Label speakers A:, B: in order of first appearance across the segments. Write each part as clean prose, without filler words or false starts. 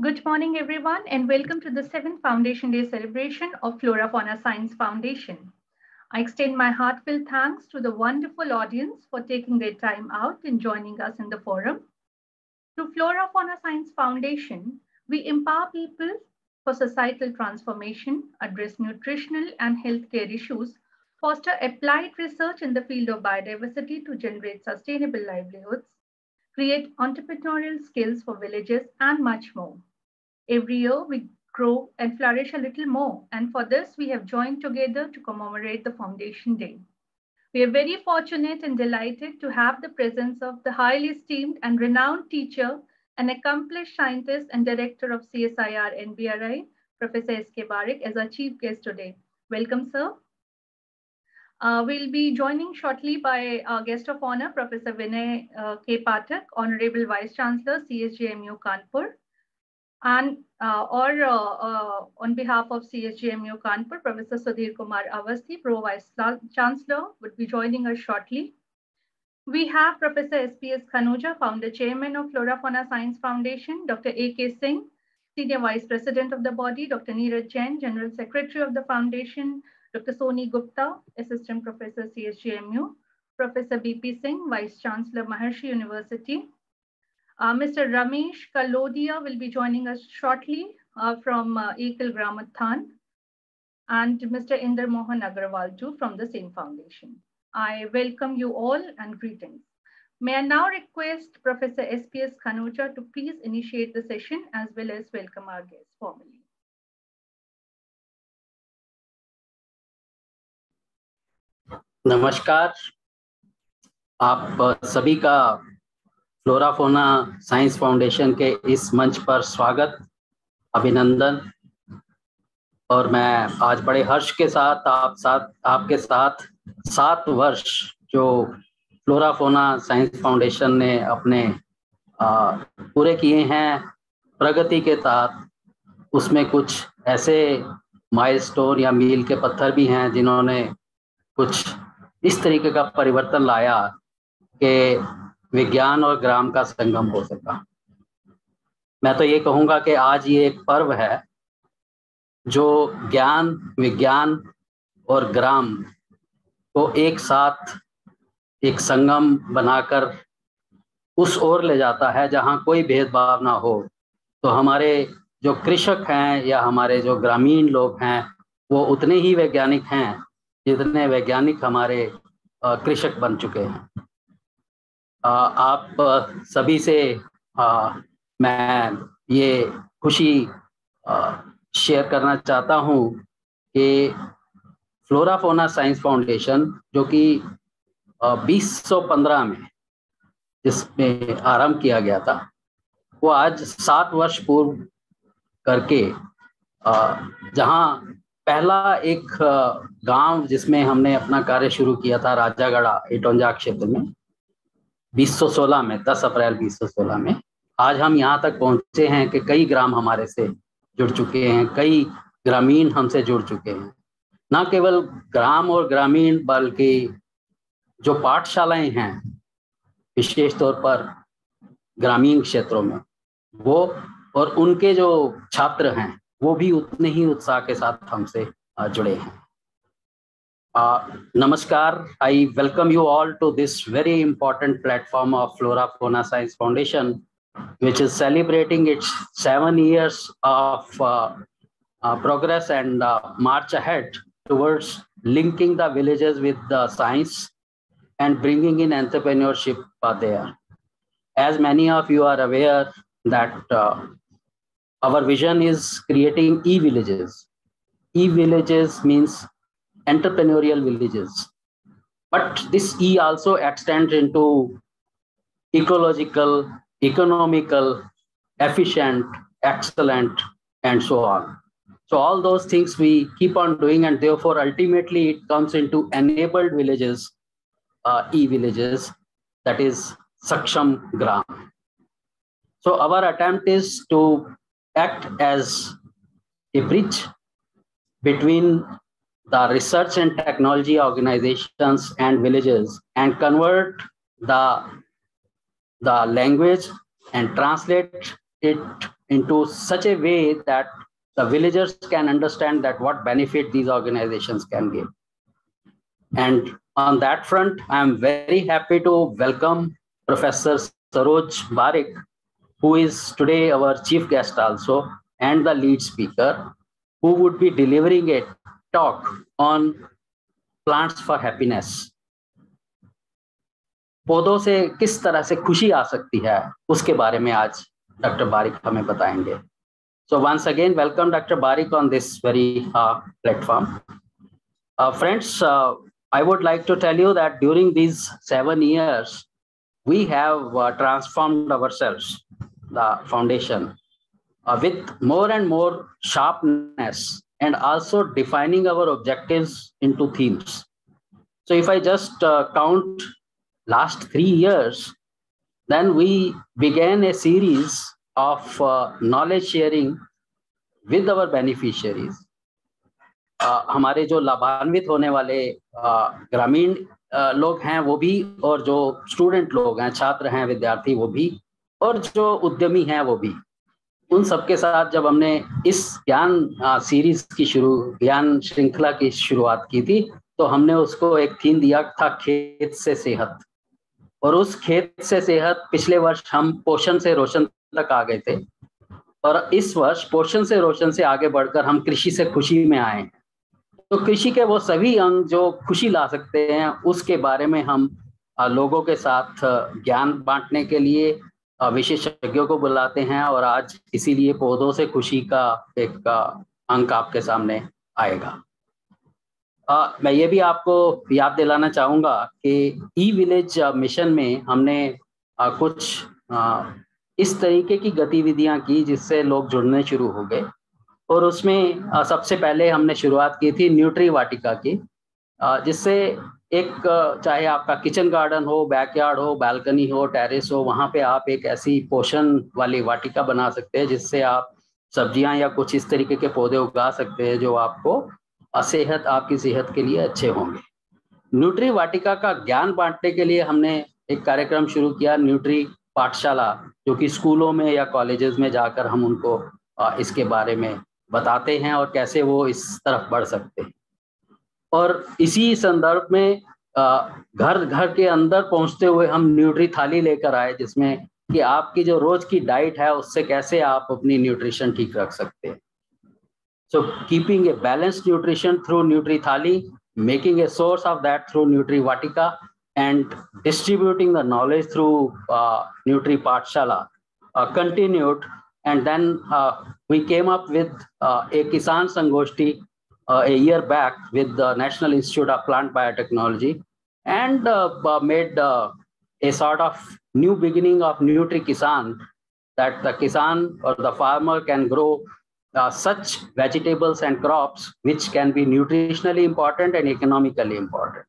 A: Good morning, everyone, and welcome to the 7th Foundation Day celebration of FloraFauna Science Foundation. I extend my heartfelt thanks to the wonderful audience for taking their time out and joining us in the forum. Through FloraFauna Science Foundation, we empower people for societal transformation, address nutritional and healthcare issues, foster applied research in the field of biodiversity to generate sustainable livelihoods, create entrepreneurial skills for villages, and much more. Every year, we grow and flourish a little more, and for this, we have joined together to commemorate the Foundation Day. We are very fortunate and delighted to have the presence of the highly esteemed and renowned teacher, an accomplished scientist and director of CSIR NBRI, Professor S.K. Barik, as our chief guest today. Welcome, sir. We'll be joining shortly by our guest of honor, Professor Vinay K. Pathak, Honorable Vice Chancellor, CSJMU Kanpur. And on behalf of CSJMU Kanpur, Professor Sudhir Kumar Avasthi, Pro Vice Chancellor, would be joining us shortly. We have Professor S.P.S. Khanuja, Founder Chairman of FloraFauna Science Foundation, Dr. A.K. Singh, Senior Vice President of the body, Dr. Neeraj Jain, General Secretary of the Foundation, Dr. Soni Gupta, Assistant Professor, CSJMU, Professor B.P. Singh, Vice Chancellor, Maharshi University. Mr. Ramesh Kalodia will be joining us shortly from Ekal Gramathan, and Mr. Inder Mohan Agarwal too from the same foundation. I welcome you all and greetings. May I now request Professor S.P.S. Khanuja to please initiate the session as well as welcome our guests formally.
B: नमस्कार, आप सभी का फ्लोराफोना science foundation के इस मंच पर स्वागत, अभिनंदन। और मैं आज बड़े हर्ष के साथ आपके साथ 7 वर्ष जो फ्लोराफोना साइंस फाउंडेशन ने अपने पूरे किए हैं प्रगति के तहत, उसमें कुछ ऐसे माइलस्टोन या मील के पत्थर भी हैं जिन्होंने कुछ इस तरीके का परिवर्तन लाया कि विज्ञान और ग्राम का संगम हो सका। मैं तो ये कहूँगा कि आज ये एक पर्व है जो ज्ञान, विज्ञान और ग्राम को एक साथ एक संगम बनाकर उस ओर ले जाता है जहाँ कोई भेदभाव ना हो। तो हमारे जो कृषक हैं या हमारे जो ग्रामीण लोग हैं वो उतने ही वैज्ञानिक हैं जितने वैज्ञानिक हमारे कृषक बन चुके हैं। आप सभी से मैं ये खुशी शेयर करना चाहता हूँ कि फ्लोराफोना साइंस फाउंडेशन जो कि 2015 में जिसमें आरंभ किया गया था, वो आज 7 वर्ष पूर्व करके जहाँ पहला एक गांव जिसमें हमने अपना कार्य शुरू किया था राजागढ़ा इटौंजा क्षेत्र में 2016 में 10 अप्रैल 2016 में, आज हम यहाँ तक पहुँचे हैं कि कई ग्राम हमारे से जुड़ चुके हैं, कई ग्रामीण हमसे जुड़ चुके हैं। ना केवल ग्राम और ग्रामीण बल्कि जो पाठशालाएं हैं विशेष तौर पर ग्रामीण क्षेत्रों में, वो और उनके जो छात्र हैं वो भी उतने ही उत्साह के साथ हमसे जुड़े हैं। Namaskar, I welcome you all to this very important platform of FloraFauna Science Foundation, which is celebrating its 7 years of progress and march ahead towards linking the villages with the science and bringing in entrepreneurship there. As many of you are aware that our vision is creating e-villages. E-villages means entrepreneurial villages. But this E also extends into ecological, economical, efficient, excellent, and so on. So all those things we keep on doing, and therefore ultimately it comes into enabled villages, e-villages, that is Saksham Gram. So our attempt is to act as a bridge between the research and technology organizations and villages and convert the language and translate it into such a way that the villagers can understand that what benefit these organizations can give. And on that front, I am very happy to welcome Professor Saroj Barik, who is today our chief guest also and the lead speaker, who would be delivering a talk on plants for happiness. पौधों से किस तरह से खुशी आ सकती है उसके बारे में आज डॉक्टर बारिक हमें बताएंगे. So once again, welcome Dr. Barik on this very platform. Friends, I would like to tell you that during these 7 years, we have transformed ourselves, the foundation, with more and more sharpness and also defining our objectives into themes. So if I just count last 3 years, then we began a series of knowledge sharing with our beneficiaries. हमारे जो लाभान्वित होने वाले ग्रामीण लोग हैं वो भी, और जो स्टूडेंट लोग हैं, छात्र हैं, विद्यार्थी वो भी, और जो उद्यमी हैं वो भी, उन सबके साथ जब हमने इस ज्ञान सीरीज की ज्ञान श्रृंखला की शुरुआत की थी, तो हमने उसको एक थीम दिया था, खेत से सेहत. और उस खेत से सेहत पिछले वर्ष हम पोषण से रोशन तक आ गए थे, और इस वर्ष पोषण से रोशन से आगे बढ़कर हम कृषि से खुशी में आए. तो कृषि के वो सभी अंग जो खुशी ला सकते हैं, उसके बारे में हम लोगों के साथ ज्ञान बांटने के लिए विशेषज्ञों को बुलाते हैं, और आज इसीलिए पौधों से खुशी का एक अंक आपके सामने आएगा. मैं ये भी आपको याद दिलाना चाहूँगा कि ई विलेज मिशन में हमने कुछ इस तरीके की गतिविधियां की जिससे लोग जुड़ने शुरू हो गए. और उसमें सबसे पहले हमने शुरुआत की थी न्यूट्री वाटिका की, जिससे एक, चाहे आपका किचन गार्डन हो, बैकयार्ड हो, बालकनी हो, टेरेस हो, वहाँ पे आप एक ऐसी पोषण वाली वाटिका बना सकते हैं जिससे आप सब्जियां या कुछ इस तरीके के पौधे उगा सकते हैं जो आपको आपकी सेहत के लिए अच्छे होंगे. न्यूट्री वाटिका का ज्ञान बांटने के लिए हमने एक कार्यक्रम शुरू किया, न्यूट्री पाठशाला, जो कि स्कूलों में या कॉलेजेस में जाकर हम उनको इसके बारे में बताते हैं और कैसे वो इस तरफ बढ़ सकते हैं. और इसी संदर्भ में घर घर के अंदर पहुंचते हुए हम न्यूट्री थाली लेकर आए, जिसमें कि आपकी जो रोज की डाइट है उससे कैसे आप अपनी न्यूट्रिशन ठीक रख सकते हैं. So keeping a balanced nutrition through Nutri Thali, making a source of that through Nutri Vatika, and distributing the knowledge through Nutri Pathshala continued. And then we came up with a Kisan Sangoshti a year back with the National Institute of Plant Biotechnology, and made a sort of new beginning of Nutri Kisan, that the Kisan or the farmer can grow such vegetables and crops which can be nutritionally important and economically important.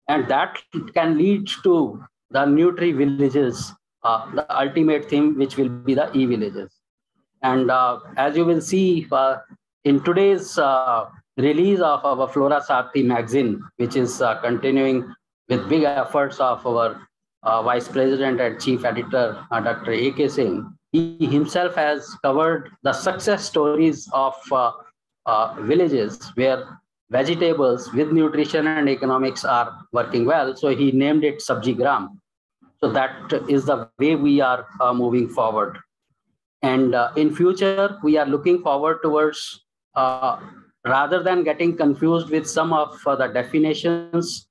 B: And that can lead to the Nutri villages, the ultimate theme, which will be the e-villages. And as you will see in today's release of our Flora Sakti magazine, which is continuing with big efforts of our Vice President and Chief Editor, Dr. A.K. Singh, he himself has covered the success stories of villages where vegetables with nutrition and economics are working well. So he named it Sabjigram. So that is the way we are moving forward. And in future, we are looking forward towards, rather than getting confused with some of the definitions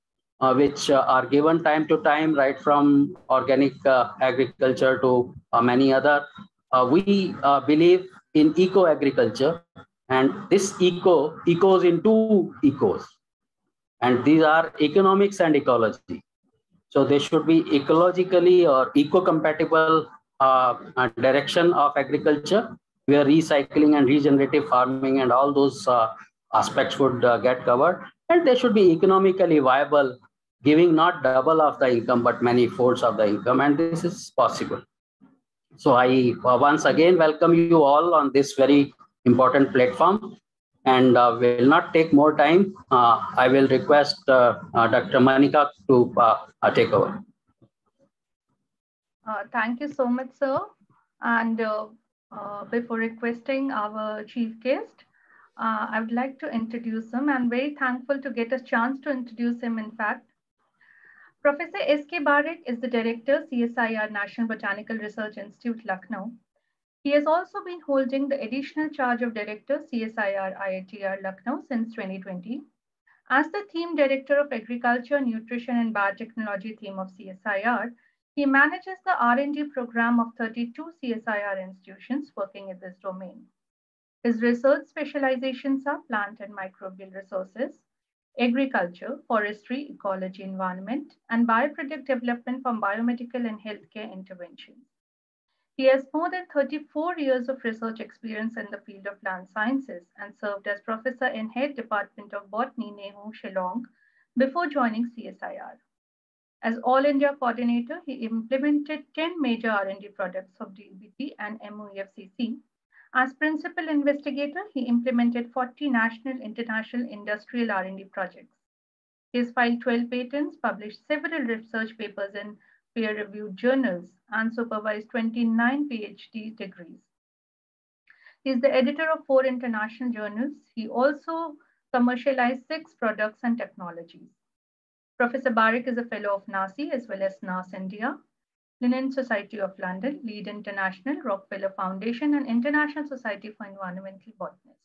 B: which are given time to time, right from organic agriculture to many other. We believe in eco-agriculture, and this ecos in two ecos, and these are economics and ecology. So they should be ecologically or eco-compatible direction of agriculture, where recycling and regenerative farming and all those aspects would get covered. And they should be economically viable, giving not double of the income, but many folds of the income. And this is possible. So I once again welcome you all on this very important platform, and will not take more time. I will request Dr. Manika to take over.
A: Thank you so much, sir. And Before requesting our chief guest, I would like to introduce him. I'm very thankful to get a chance to introduce him, in fact. Professor S.K. Barak is the Director, CSIR National Botanical Research Institute, Lucknow. He has also been holding the additional charge of Director, CSIR IITR, Lucknow since 2020. As the Theme Director of Agriculture, Nutrition and Biotechnology theme of CSIR, he manages the R&D program of 32 CSIR institutions working in this domain. His research specializations are plant and microbial resources, agriculture, forestry, ecology, environment, and bioproduct development from biomedical and healthcare interventions. He has more than 34 years of research experience in the field of plant sciences and served as professor in head department of botany, Nehu, Shillong, before joining CSIR. As All India coordinator, he implemented 10 major R&D products of DBT and MOEFCC. As principal investigator, he implemented 40 national, international, industrial R&D projects. He has filed 12 patents, published several research papers in peer-reviewed journals, and supervised 29 PhD degrees. He is the editor of 4 international journals. He also commercialized 6 products and technologies. Professor Barak is a fellow of NASI as well as NAS India, Linnean Society of London, Lead International, Rockefeller Foundation, and International Society for Environmental Botanists.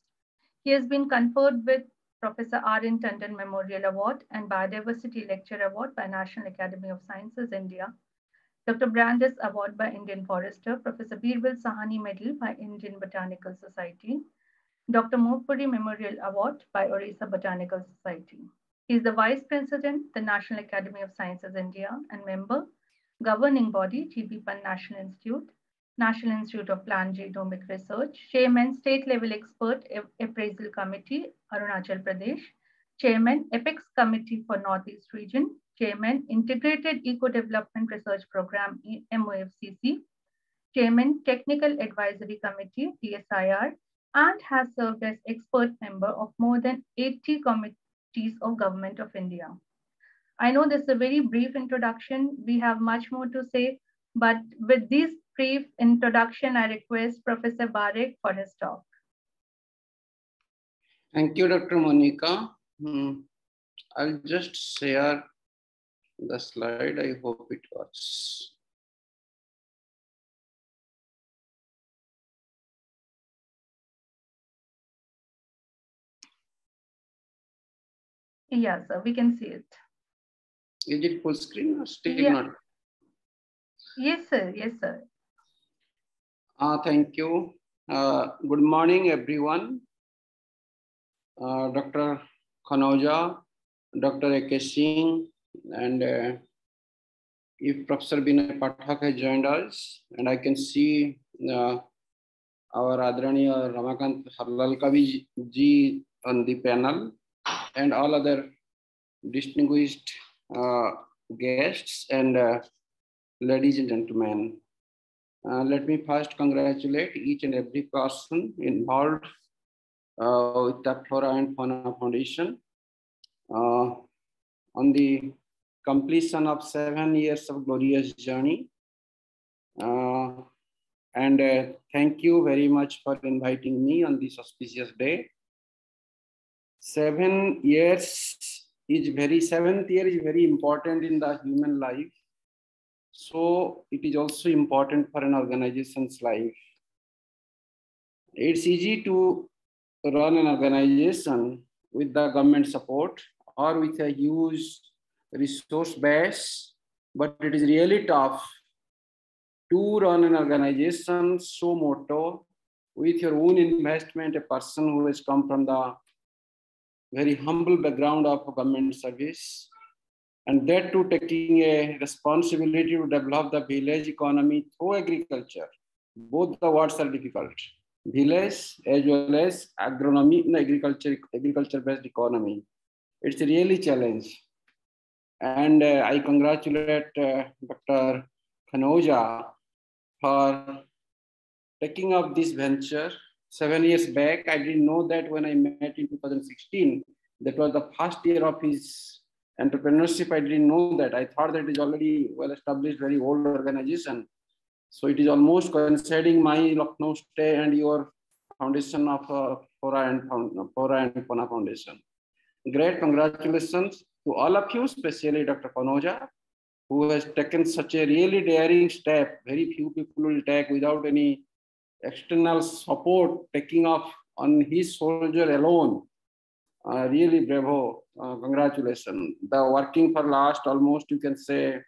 A: He has been conferred with Professor R.N. Tandon Memorial Award and Biodiversity Lecture Award by National Academy of Sciences, India, Dr. Brandes Award by Indian Forester, Professor Birbal Sahani Medal by Indian Botanical Society, Dr. Mopuri Memorial Award by Orissa Botanical Society. He is the Vice President, the National Academy of Sciences, India, and member, governing body, G.B. Pant National Institute, National Institute of Plant Genomic Research, Chairman, State Level Expert Appraisal Committee, Arunachal Pradesh, Chairman, Apex Committee for Northeast Region, Chairman, Integrated Eco Development Research Program, MOFCC, Chairman, Technical Advisory Committee, TSIR, and has served as expert member of more than 80 committees of Government of India. I know this is a very brief introduction. We have much more to say, but with this brief introduction, I request Professor Barak for his talk.
C: Thank you, Dr. Monica. I'll just share the slide. I hope it works.
A: Yes, sir, we can see it.
C: Is it full screen or still not?
A: Yes, sir. Yes, sir.
C: Thank you. Good morning, everyone. Dr. Khanauja, Dr. A.K. Singh, and if Professor Binay Pathak has joined us, and I can see our Adraniya Ramakant Harlalkavi ji on the panel, and all other distinguished guests and ladies and gentlemen. Let me first congratulate each and every person involved with the Flora and Fauna Foundation on the completion of 7 years of glorious journey. And thank you very much for inviting me on this auspicious day. 7 years is seventh year is very important in the human life. So it is also important for an organization's life. It's easy to run an organization with the government support or with a huge resource base, but it is really tough to run an organization so motto with your own investment, a person who has come from the very humble background of government service, and that too taking a responsibility to develop the village economy through agriculture. Both the words are difficult. Village as well as agronomy and agriculture-based economy. It's really a challenge. And I congratulate Dr. Khanauja for taking up this venture. 7 years back, I didn't know that when I met in 2016. That was the first year of his entrepreneurship. I didn't know that. I thought that it is already well-established, very old organization. So it is almost coinciding my Lucknow stay and your foundation of Flora and Fauna Foundation. Great congratulations to all of you, especially Dr. Kanoja, who has taken such a really daring step. Very few people will take without any external support, taking off on his soldier alone. Really bravo, congratulations. The working for last almost, you can say,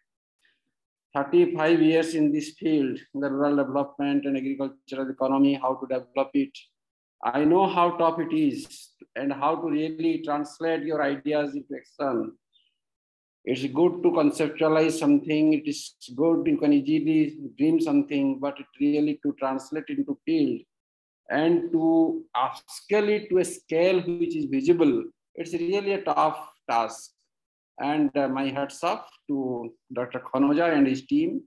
C: 35 years in this field, the rural development and agricultural economy, how to develop it. I know how tough it is and how to really translate your ideas into action. It's good to conceptualize something. It is good, you can easily dream something, but it really to translate into field and to upscale it to a scale which is visible. It's really a tough task. And my hats off to Dr. Kanoja and his team.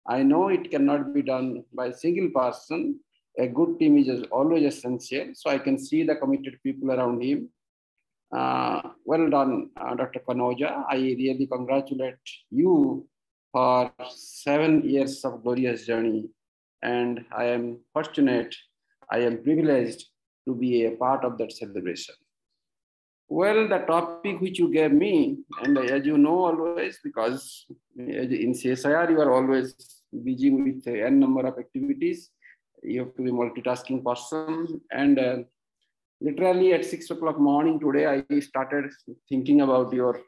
C: I know it cannot be done by a single person. A good team is always essential. So I can see the committed people around him. Well done, Dr. Kanoja. I really congratulate you for 7 years of glorious journey. And I am fortunate, I am privileged to be a part of that celebration. Well, the topic which you gave me, and as you know always, because in CSIR, you are always busy with n number of activities. You have to be multitasking person. And literally at 6 o'clock morning today, I started thinking about your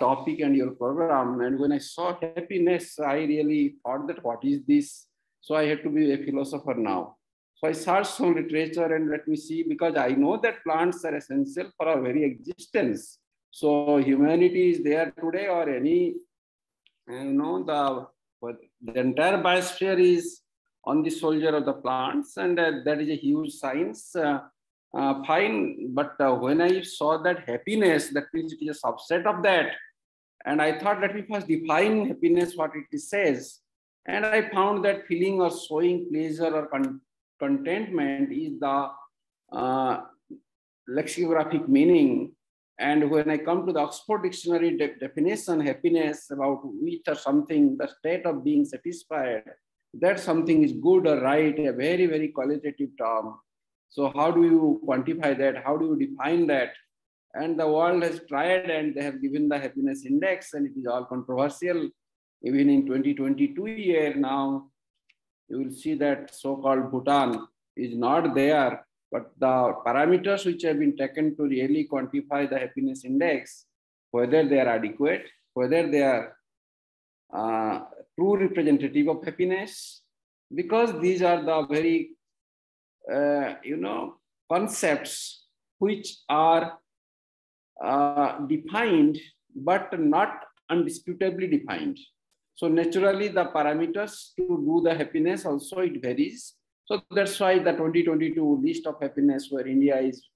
C: topic and your program. And when I saw happiness, I really thought that what is this? So I had to be a philosopher now. So I searched some literature and let me see, because I know that plants are essential for our very existence. So humanity is there today or any, the entire biosphere is on the shoulder of the plants, and that is a huge science. Fine, but when I saw that happiness, that means it is a subset of that. And I thought, let me first define happiness, what it says. And I found that feeling or showing pleasure or contentment is the lexicographic meaning. And when I come to the Oxford Dictionary definition, happiness about which or something, the state of being satisfied, that something is good or right, a very, very qualitative term. So how do you quantify that? How do you define that? And the world has tried and they have given the happiness index, and it is all controversial. Even in 2022 year now, you will see that so-called Bhutan is not there, but the parameters which have been taken to really quantify the happiness index, whether they are adequate, whether they are true representative of happiness, because these are the very, concepts which are defined, but not undisputably defined. So naturally, the parameters to do the happiness also, it varies. So that's why the 2022 list of happiness, where India is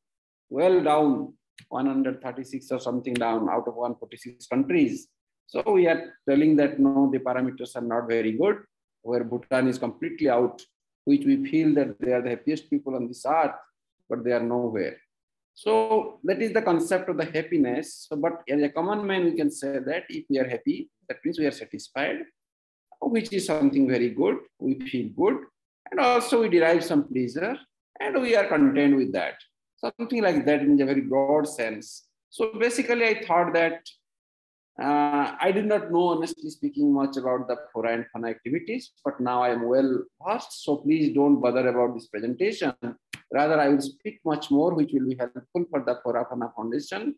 C: well down, 136 or something down out of 146 countries. So we are telling that no, the parameters are not very good, where Bhutan is completely out, which we feel that they are the happiest people on this earth, but they are nowhere. So that is the concept of the happiness. So, but as a common man, we can say that if we are happy, that means we are satisfied, which is something very good. We feel good, and also we derive some pleasure, and we are content with that. Something like that in a very broad sense. So basically, I thought that I did not know, honestly speaking, much about the flora and fauna activities, but now I am well versed. So please don't bother about this presentation. Rather, I will speak much more, which will be helpful for the FloraFauna Foundation.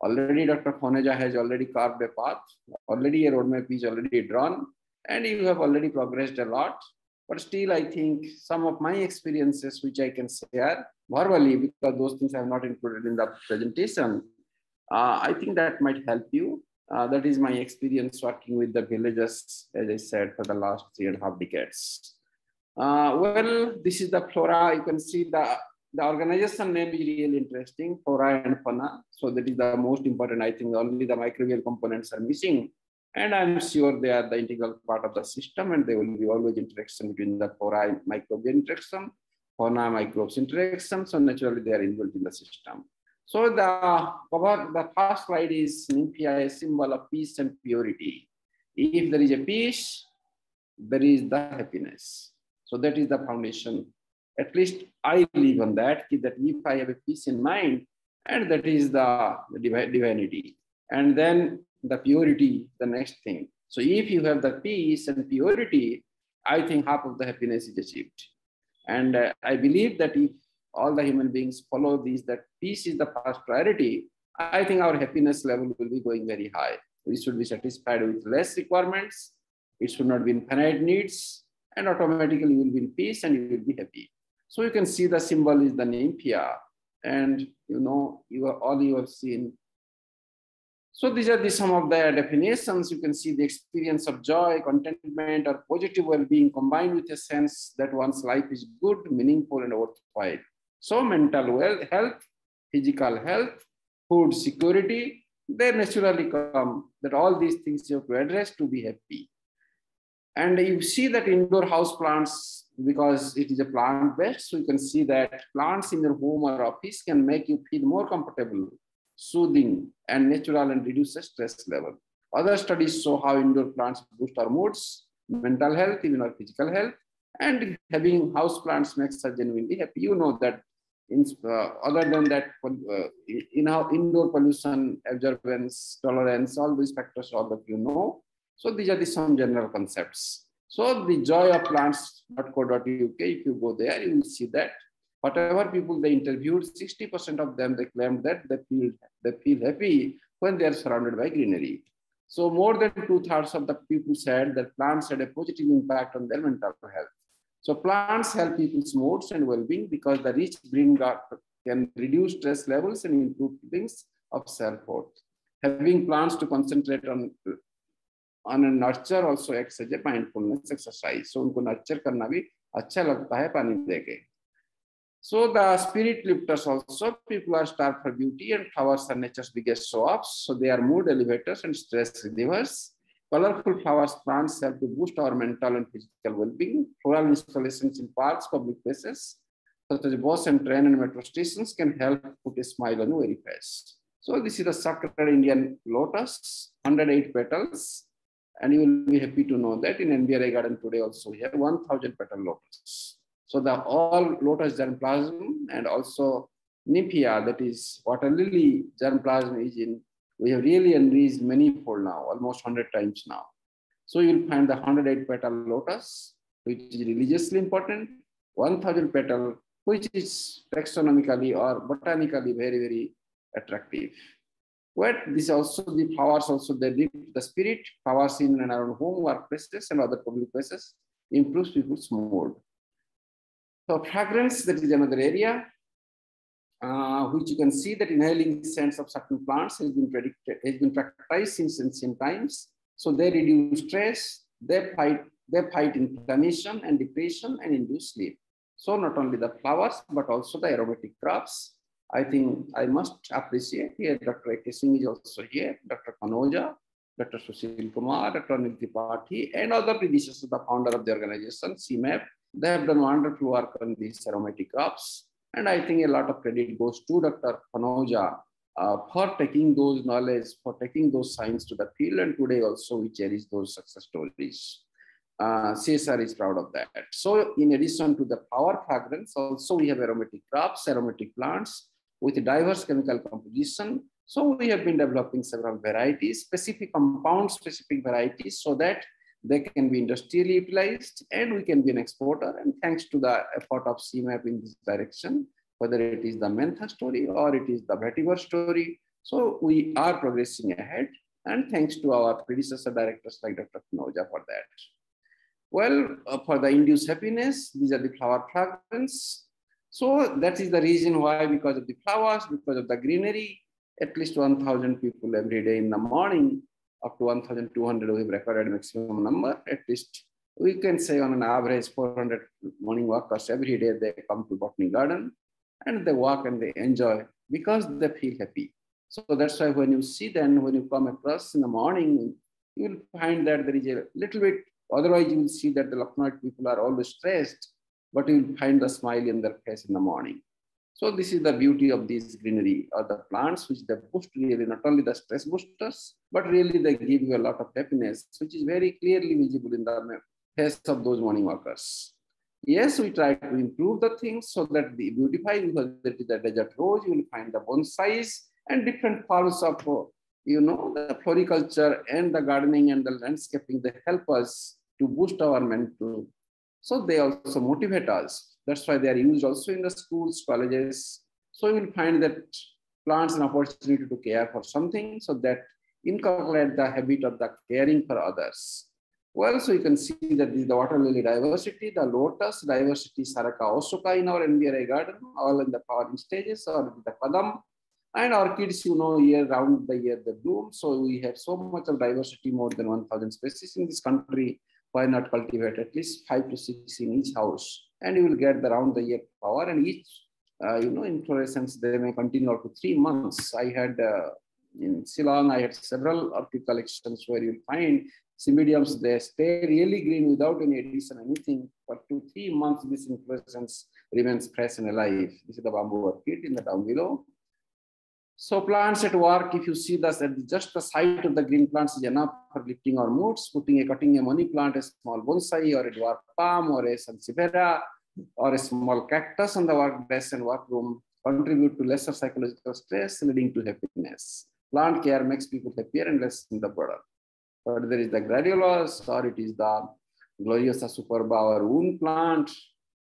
C: Already, Dr. Kanoja has already carved a path. Already a roadmap is already drawn, and you have already progressed a lot. But still, I think some of my experiences, which I can share verbally, because those things I have not included in the presentation, I think that might help you. That is my experience working with the villagers, as I said, for the last 3.5 decades. Well, this is the flora. You can see the organization name is really interesting, Flora and Fauna. So that is the most important. I think only the microbial components are missing. And I'm sure they are the integral part of the system, and there will be always interaction between the flora and microbial interaction, fauna microbes interaction. So naturally they are involved in the system. So the first slide is Nymphia, a symbol of peace and purity. If there is a peace, there is the happiness. So that is the foundation. At least I live on that, that if I have a peace in mind, and that is the divinity. And then the purity, the next thing. So if you have the peace and purity, I think half of the happiness is achieved. And I believe that if all the human beings follow these, that peace is the first priority, I think our happiness level will be going very high. We should be satisfied with less requirements. It should not be infinite needs, and automatically you will be in peace and you will be happy. So you can see the symbol is the nymphaea, and all you have seen. So these are some of the definitions. You can see the experience of joy, contentment, or positive well-being combined with a sense that one's life is good, meaningful, and worthwhile. So mental health, physical health, food security, they naturally come, that all these things you have to address to be happy. And you see that indoor house plants, because it is a plant-based, so you can see that plants in your home or office can make you feel more comfortable, soothing, and natural, and reduce the stress level. Other studies show how indoor plants boost our moods, mental health, even our physical health, and having house plants makes us genuinely happy. You know that other than that, indoor pollution, absorbance, tolerance, all these factors, all of you know. So these are some general concepts. So the joy of plants.co.uk, if you go there, you will see that whatever people they interviewed, 60% of them, they claimed that they feel happy when they are surrounded by greenery. So more than 2/3 of the people said that plants had a positive impact on their mental health. So plants help people's moods and well-being because the rich green can reduce stress levels and improve feelings of self-worth. Having plants to concentrate on a nurture also acts as a mindfulness exercise. So उनको nurture करना भी अच्छा लगता है पानी देके. So the spirit lifters also, people are starved for beauty, and flowers are nature's biggest show-offs. So they are mood elevators and stress relievers. Colorful flowers plants help to boost our mental and physical well-being. Floral installations in parks, public places, such as bus and train and metro stations, can help put a smile on your face. So this is the sacred Indian lotus, 108 petals. And you will be happy to know that in NBRI garden today also we have 1,000 petal lotus. So the all lotus germplasm and also nymphaea, that is water lily germplasm is in, we have really enriched many-fold now, almost 100 times now. So you'll find the 108 petal lotus, which is religiously important, 1,000 petal, which is taxonomically or botanically very, very attractive. But this also, the flowers also, they lift the spirit. Flowers in and around home, workplaces, and other public places improves people's mood. So fragrance, that is another area, which you can see that inhaling scents of certain plants has been practiced since ancient times. So they reduce stress, they fight inflammation and depression, and induce sleep. So not only the flowers, but also the aromatic crops. I think I must appreciate here, Dr. A.K. Singh is also here, Dr. Kanoja, Dr. Sushil Kumar, Dr. Anil Tripathi, and other predecessors, the founder of the organization, CMAP. They have done wonderful work on these aromatic crops. And I think a lot of credit goes to Dr. Kanoja for taking those knowledge, for taking those science to the field. And today also we cherish those success stories. CSR is proud of that. So in addition to the flower fragrance, also we have aromatic crops, aromatic plants with diverse chemical composition. So we have been developing several varieties, specific compound, specific varieties, so that they can be industrially utilized and we can be an exporter. And thanks to the effort of CMAP in this direction, whether it is the Mentha story or it is the vetiver story. So we are progressing ahead, and thanks to our predecessor directors like Dr. Kanoja for that. Well, for the induced happiness, these are the flower fragrance. So that is the reason why, because of the flowers, because of the greenery, at least 1,000 people every day in the morning, up to 1,200 we've recorded maximum number. At least we can say on an average 400 morning walkers every day, they come to Botany Garden and they walk and they enjoy because they feel happy. So that's why when you see them, when you come across in the morning, you will find that there is a little bit, otherwise you will see that the Lucknow people are always stressed, but you will find the smile in their face in the morning. So this is the beauty of these greenery or the plants, which they boost really not only the stress boosters, but really they give you a lot of happiness, which is very clearly visible in the face of those morning walkers. Yes, we try to improve the things so that the beautify, because that is the desert rose, you will find the bonsais and different forms of, the floriculture and the gardening and the landscaping. They help us to boost our mental. So they also motivate us. That's why they are used also in the schools, colleges. So you will find that plants an opportunity to care for something, so that inculcate the habit of the caring for others. Well, so you can see that this is the water lily diversity, the lotus diversity, Saraka Osoka in our NBRI garden, all in the flowering stages, or the Padam. And orchids, year round the year they bloom. So we have so much of diversity, more than 1,000 species in this country. Why not cultivate at least 5 to 6 in each house? And you will get the round the year power, and each, inflorescence, they may continue up to 3 months. I had, in Ceylon, I had several orchid collections where you'll find cymbidiums, they stay really green without any addition, anything. For 2 to 3 months, this inflorescence remains fresh and alive. This is the bamboo orchid in the down below. So plants at work, if you see this, at just the sight of the green plants is enough for lifting our moods. Cutting a money plant, a small bonsai, or a dwarf palm, or a sansevieria, or a small cactus on the work desk and workroom contribute to lesser psychological stress, leading to happiness. Plant care makes people happier and less in the burden. But there is the gladiolus, or it is the gloriosa superba or wound plant.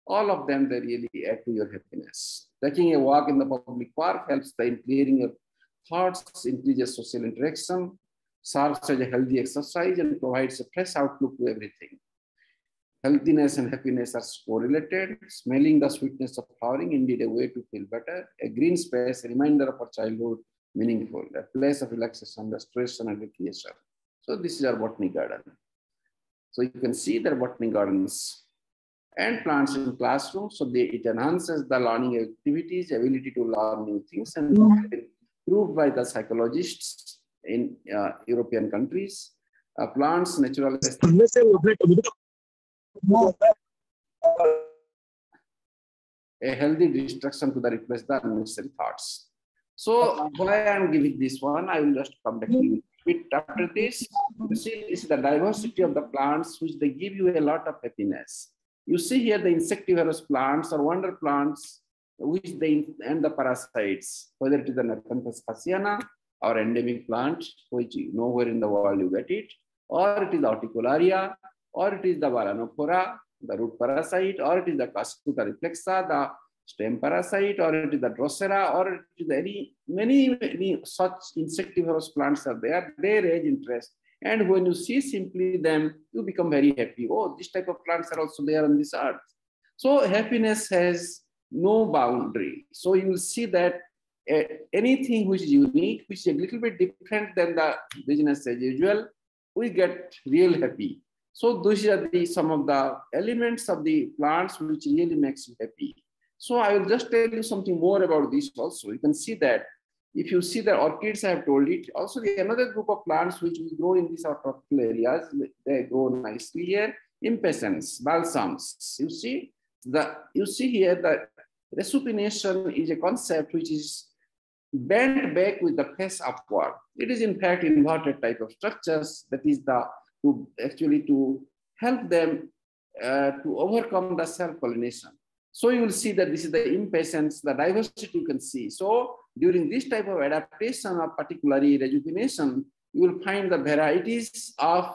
C: All of them, they really add to your happiness. Taking a walk in the public park helps in clearing your thoughts, increases social interaction, serves as a healthy exercise, and provides a fresh outlook to everything. Healthiness and happiness are correlated. Smelling the sweetness of flowering, indeed a way to feel better. A green space, a reminder of our childhood, meaningful. A place of relaxation, restoration, and recreation. So this is our botany garden. So you can see there are botany gardens and plants in classrooms. So it enhances the learning activities, ability to learn new things, and proved by the psychologists in European countries. Plants naturally a healthy distraction to the replace the unnecessary thoughts. So why I'm giving this one, I will just come back to you a bit after this. You see, this is the diversity of the plants, which they give you a lot of happiness. You see here the insectivorous plants or wonder plants, which they and the parasites, whether it is the Nepenthes phasiana or endemic plant, which nowhere in the world you get it, or it is the Horticularia, or it is the Balanophora, the root parasite, or it is the Cascuta reflexa, the stem parasite, or it is the Drosera, or it is many such insectivorous plants are there. They raise interest. And when you see simply them, you become very happy. Oh, this type of plants are also there on this earth. So happiness has no boundary. So you will see that anything which is unique, which is a little bit different than the business as usual, we get real happy. So those are some of the elements of the plants which really makes you happy. So I will just tell you something more about this also. You can see that if you see the orchids, I have told it. Also, another group of plants which we grow in these tropical areas, they grow nicely here. Impatiens, balsams. You see here that resupination is a concept which is bent back with the face upward. It is in fact inverted type of structures. That is to help them to overcome the self-pollination. So you will see that this is the impatiens, the diversity you can see. So during this type of adaptation, or particularly rejuvenation, you will find the varieties of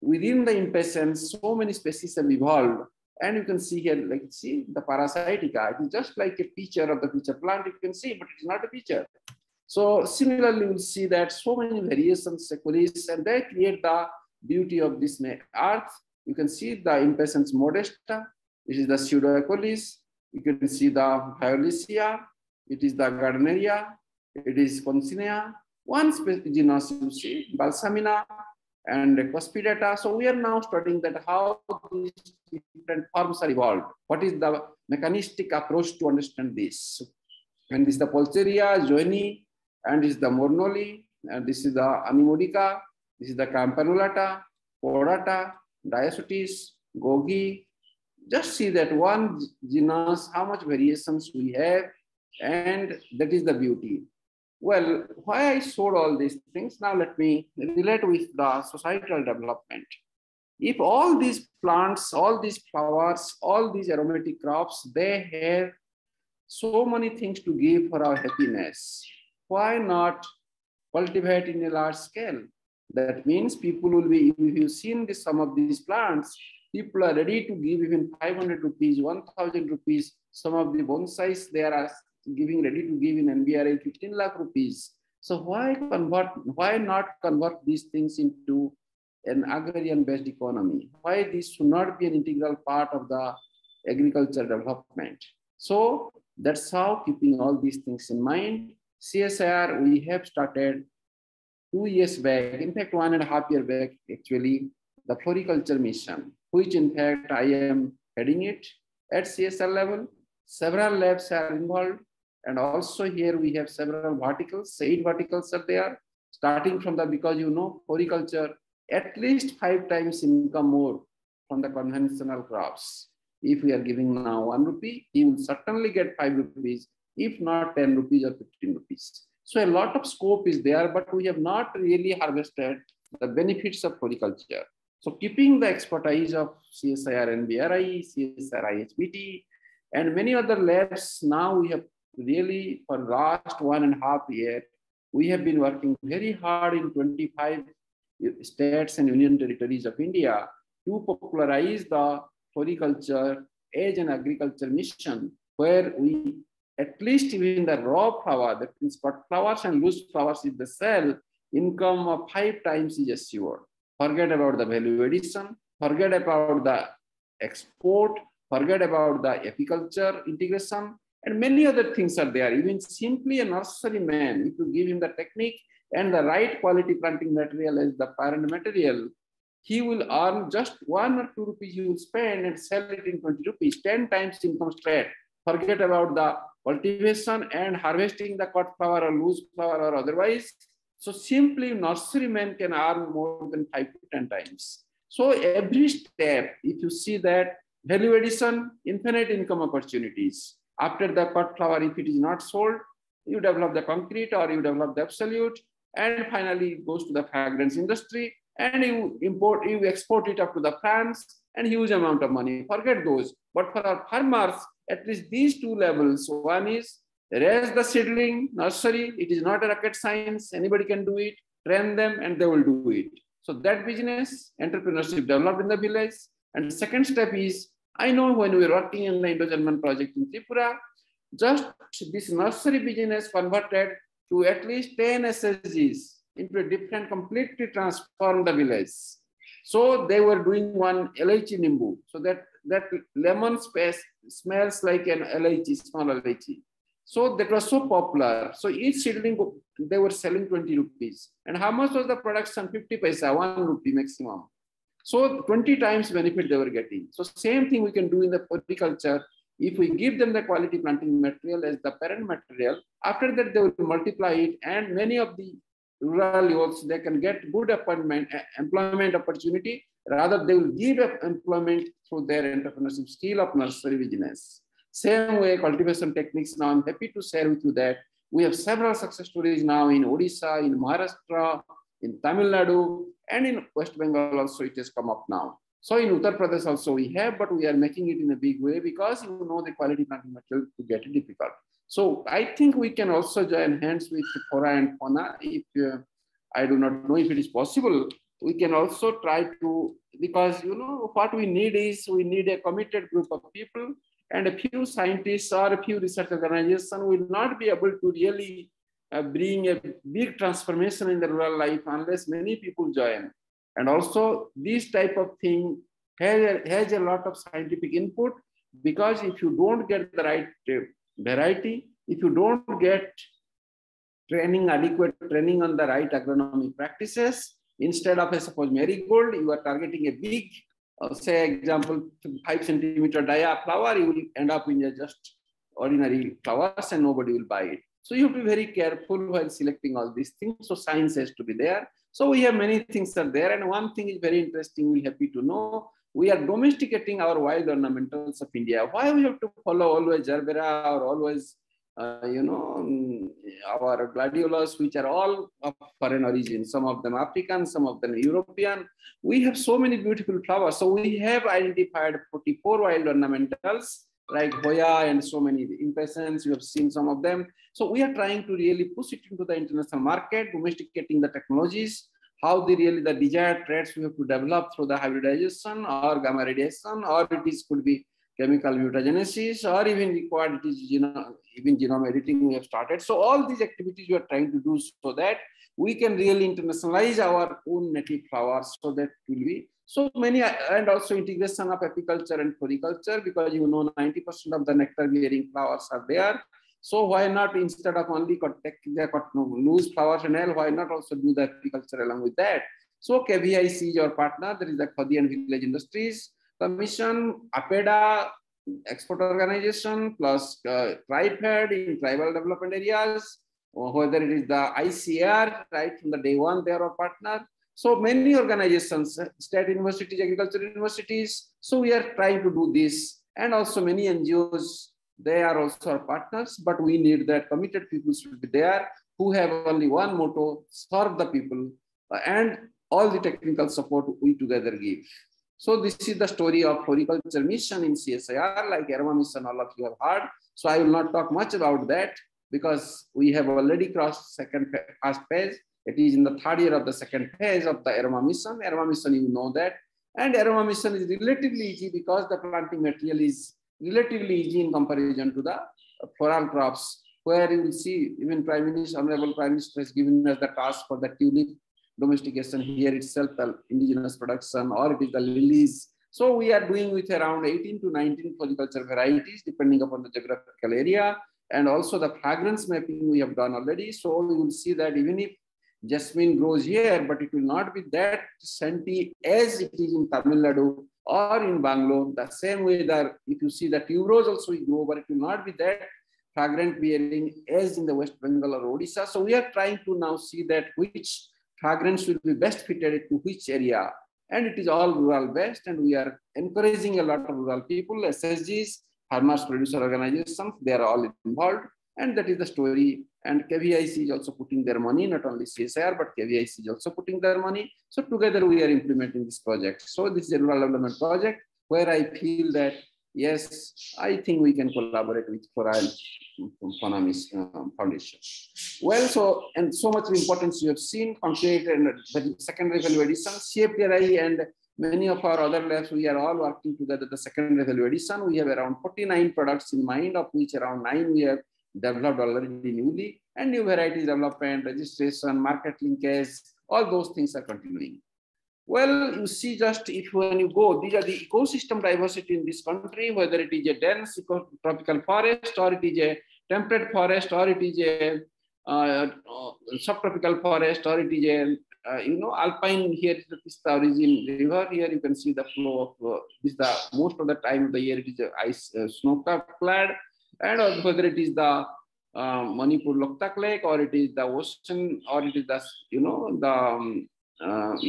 C: within the impatiens. So many species have evolved, and you can see here, like see the parasitica. It is just like a picture of the picture plant. You can see, but it is not a picture. So similarly, you will see that so many variations, sequelles, and they create the beauty of this earth. You can see the impatiens modesta. It is the pseudoecolis. You can see the Hyolicia. It is the Gardneria. It is Concinea. One species genus you see, Balsamina and Cuspidata. So we are now studying that how these different forms are evolved. What is the mechanistic approach to understand this? And this is the Pulcheria, Joini, and this is the Mornoli, and this is the Animodica, this is the Campanulata, Porata, Diasotis, Gogi. Just see that one genus, how much variations we have, and that is the beauty. Well, why I showed all these things, now let me relate with the societal development. If all these plants, all these flowers, all these aromatic crops, they have so many things to give for our happiness, why not cultivate in a large scale? That means people will be, if you've seen this, some of these plants, people are ready to give even 500 rupees, 1000 rupees. Some of the bonsais, they are giving, ready to give in NBRI 15 lakh rupees. So why not convert these things into an agrarian-based economy? Why this should not be an integral part of the agriculture development? So that's how, keeping all these things in mind, CSIR, we have started 2 years back, in fact, 1.5 years back, actually, the floriculture mission, which in fact I am heading it at CSR level. Several labs are involved. And also here we have several verticals, 8 verticals are there, starting from the, because you know, floriculture, at least 5 times income more from the conventional crops. If we are giving now 1 rupee, he will certainly get 5 rupees, if not 10 rupees or 15 rupees. So a lot of scope is there, but we have not really harvested the benefits of floriculture. So keeping the expertise of CSIR NBRI, CSIR IHBT, and many other labs, now we have really, for the last 1.5 years, we have been working very hard in 25 states and union territories of India to popularize the floriculture as an agriculture mission, where we, at least even the raw flower, that means cut flowers and loose flowers, if they sell, income of 5 times is assured. Forget about the value addition, forget about the export, forget about the apiculture integration, and many other things are there. Even simply a nursery man, if you give him the technique and the right quality planting material as the parent material, he will earn just 1 or 2 rupees he will spend and sell it in 20 rupees, 10 times income straight. Forget about the cultivation and harvesting the cut flower or loose flower or otherwise. So simply nurseryman can earn more than 5 to 10 times. So every step, if you see that value addition, infinite income opportunities. After the cut flower, if it is not sold, you develop the concrete or you develop the absolute, and finally it goes to the fragrance industry, and you export it up to the France, and huge amount of money. Forget those. But for our farmers, at least these 2 levels. One is raise the seedling, nursery. It is not a rocket science. Anybody can do it. Train them and they will do it. So that business, entrepreneurship developed in the village. And the second step is, I know when we were working in the Indo-German project in Tripura, just this nursery business converted to at least 10 SSGs into a different, completely transformed the village. So they were doing one elaichi nimbu. So that lemon space smells like an elaichi, small elaichi. So that was so popular. So each seedling, they were selling 20 rupees. And how much was the production? 50 paisa, 1 rupee maximum. So 20 times benefit they were getting. So same thing we can do in the horticulture. If we give them the quality planting material as the parent material, after that they will multiply it, and many of the rural youths, they can get good employment opportunity, rather they will give employment through their entrepreneurship skill of nursery business. Same way, cultivation techniques. Now I'm happy to share with you that we have several success stories now in Odisha, in Maharashtra, in Tamil Nadu, and in West Bengal also it has come up now. So in Uttar Pradesh also we have, but we are making it in a big way because you know the quality planting material to get it difficult. So I think we can also join hands with Flora and Fauna. If I do not know if it is possible, we can also try to, because you know what we need is, we need a committed group of people, and a few scientists or a few research organizations will not be able to really bring a big transformation in the rural life unless many people join. And also this type of thing has a lot of scientific input, because if you don't get the right variety, if you don't get adequate training on the right agronomic practices, instead of a suppose marigold, you are targeting a big, say example, 5 centimeter dia flower, you will end up in a just ordinary flowers and nobody will buy it. So you have to be very careful while selecting all these things. So science has to be there. So we have many things are there. And one thing is very interesting, we're happy to know, we are domesticating our wild ornamentals of India. Why we have to follow always Gerbera or always our gladiolus, which are all of foreign origin, some of them African, some of them European. We have so many beautiful flowers. So we have identified 44 wild ornamentals like Hoya and so many impatiens. You have seen some of them. So we are trying to really push it into the international market, domesticating the technologies, how the desired traits we have to develop through the hybridization or gamma radiation, or could be chemical mutagenesis, or even required it is even genome editing we have started. So all these activities we are trying to do so that we can really internationalize our own native flowers, so that will be so many, and also integration of apiculture and floriculture, because 90% of the nectar bearing flowers are there. So why not, instead of only loose flowers and all, why not also do the apiculture along with that? So KVIC is our partner. There is the Khadi and Village Industries Commission, APEDA, export organization, plus TriFed in tribal development areas, or whether it is the ICR, right from the day one, they are our partner. So many organizations, state universities, agricultural universities. So we are trying to do this, and also many NGOs, they are also our partners, but we need that committed people should be there who have only one motto: serve the people, and all the technical support we together give. So this is the story of floriculture mission in CSIR, like aroma mission, all of you have heard. So I will not talk much about that because we have already crossed first phase. It is in the third year of the second phase of the aroma mission. Aroma mission, you know that. And aroma mission is relatively easy because the planting material is relatively easy in comparison to the floral crops, where you will see even Honorable Prime Minister has given us the task for the tulip domestication here itself, the indigenous production, or it is the lilies. So we are doing with around 18 to 19 floriculture varieties, depending upon the geographical area, and also the fragrance mapping we have done already. So we will see that even if jasmine grows here, but it will not be that scenty as it is in Tamil Nadu or in Bangalore. The same way that if you see the tuberose also will grow, but it will not be that fragrant bearing as in the West Bengal or Odisha. So we are trying to now see that which fragrance will be best fitted to which area. And it is all rural based, and we are encouraging a lot of rural people, SSGs, farmers producer organizations, they are all involved. And that is the story. And KVIC is also putting their money, not only CSIR, but KVIC is also putting their money. So together we are implementing this project. So this is a rural development project where I feel that, yes, I think we can collaborate with FloraFauna Foundation. Well, so, and so much importance you have seen, complete and the secondary value addition, CFTRI and many of our other labs, we are all working together the secondary value addition. We have around 49 products in mind, of which around 9 we have developed already newly, and new varieties development, registration, market linkage, all those things are continuing. Well, you see, just if when you go, these are the ecosystem diversity in this country, whether it is a dense tropical forest, or it is a temperate forest, or it is a subtropical forest, or it is a alpine. Here is the Pista origin river. Here you can see the flow of this. The most of the time of the year it is a ice snow clad, and whether it is the Manipur Loktak Lake, or it is the ocean, or it is the the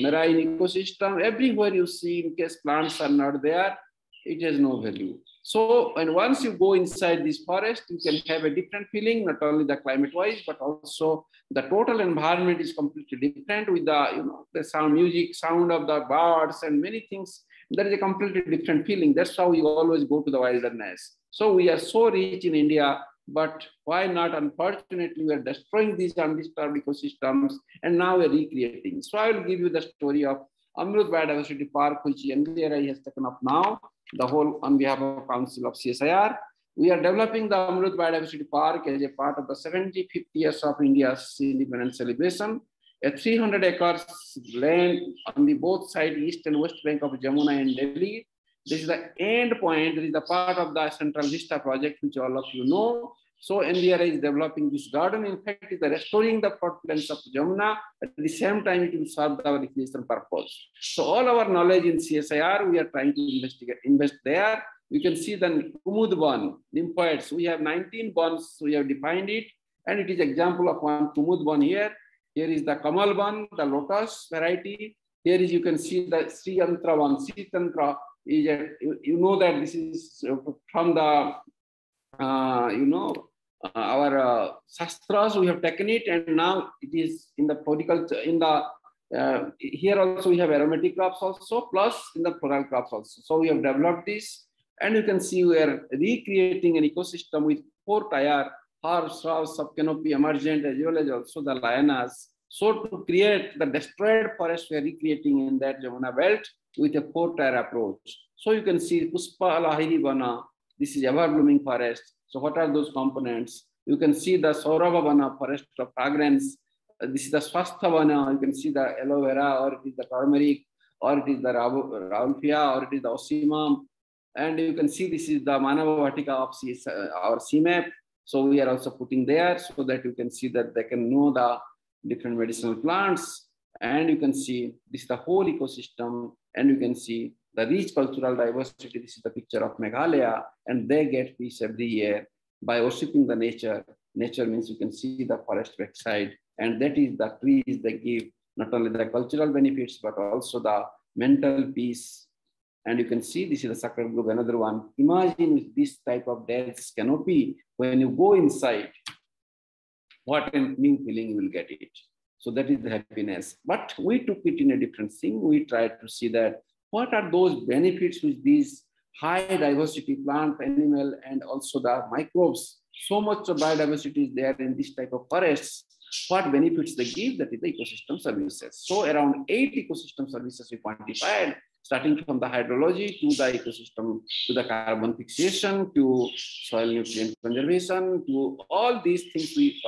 C: marine ecosystem. Everywhere you see, in case plants are not there, it has no value. So, and once you go inside this forest, you can have a different feeling, not only the climate wise, but also the total environment is completely different with the, the sound, music, sound of the birds and many things. There is a completely different feeling. That's how you always go to the wilderness. So we are so rich in India, but why not? Unfortunately, we are destroying these undisturbed ecosystems, and now we're recreating. So I will give you the story of Amrut Biodiversity Park, which NBRI has taken up now, the whole on behalf of Council of CSIR. We are developing the Amrut Biodiversity Park as a part of the 75th years of India's independence celebration. A 300 acres land on the both sides, east and west bank of Jamuna and Delhi. This is the end point. This is the part of the Central Vista project, which all of you know. So NDRI is developing this garden. In fact, it is restoring the floodplains of Jamuna. At the same time, it will serve our recreation purpose. So all our knowledge in CSIR, we are trying to invest there. You can see the Kumud Ban, nymphoids. We have 19 bans. We have defined it. And it is example of one Kumud Ban here. Here is the Kamal Ban, the lotus variety. Here is, you can see the Sri Yantra one. Sri Tantra is a, you know that this is from the, our shastras, we have taken it, and now it is in the floriculture, in the here also we have aromatic crops also, plus in the floral crops also. So we have developed this, and you can see we are recreating an ecosystem with 4-tier herbs, shrubs, subcanopy, emergent, as well as also the lianas. So to create the destroyed forest, we are recreating in that Jamuna belt with a 4-tier approach. So you can see Puspa Lahiri Vana, this is ever-blooming forest. So what are those components? You can see the Saurabha Vana, forest of fragrance. This is the Swastha Vana. You can see the aloe vera, or it is the turmeric, or it is the Raulfia, or it is the Osimum. And you can see this is the Manava Vatika of our CMAP. So we are also putting there so that you can see that they can know the different medicinal plants. And you can see this is the whole ecosystem, and you can see the rich cultural diversity. This is the picture of Meghalaya, and they get peace every year by worshipping the nature. Nature means you can see the forest backside, and that is the trees they give not only the cultural benefits, but also the mental peace. And you can see this is the sacred grove, another one. Imagine with this type of dense canopy, when you go inside, what a new feeling you will get it. So that is the happiness. But we took it in a different thing. We tried to see that what are those benefits which these high diversity plant, animal, and also the microbes. So much of biodiversity is there in this type of forests. What benefits they give? That is the ecosystem services. So around 8 ecosystem services we quantified, starting from the hydrology to the ecosystem, to the carbon fixation, to soil nutrient conservation, to all these things we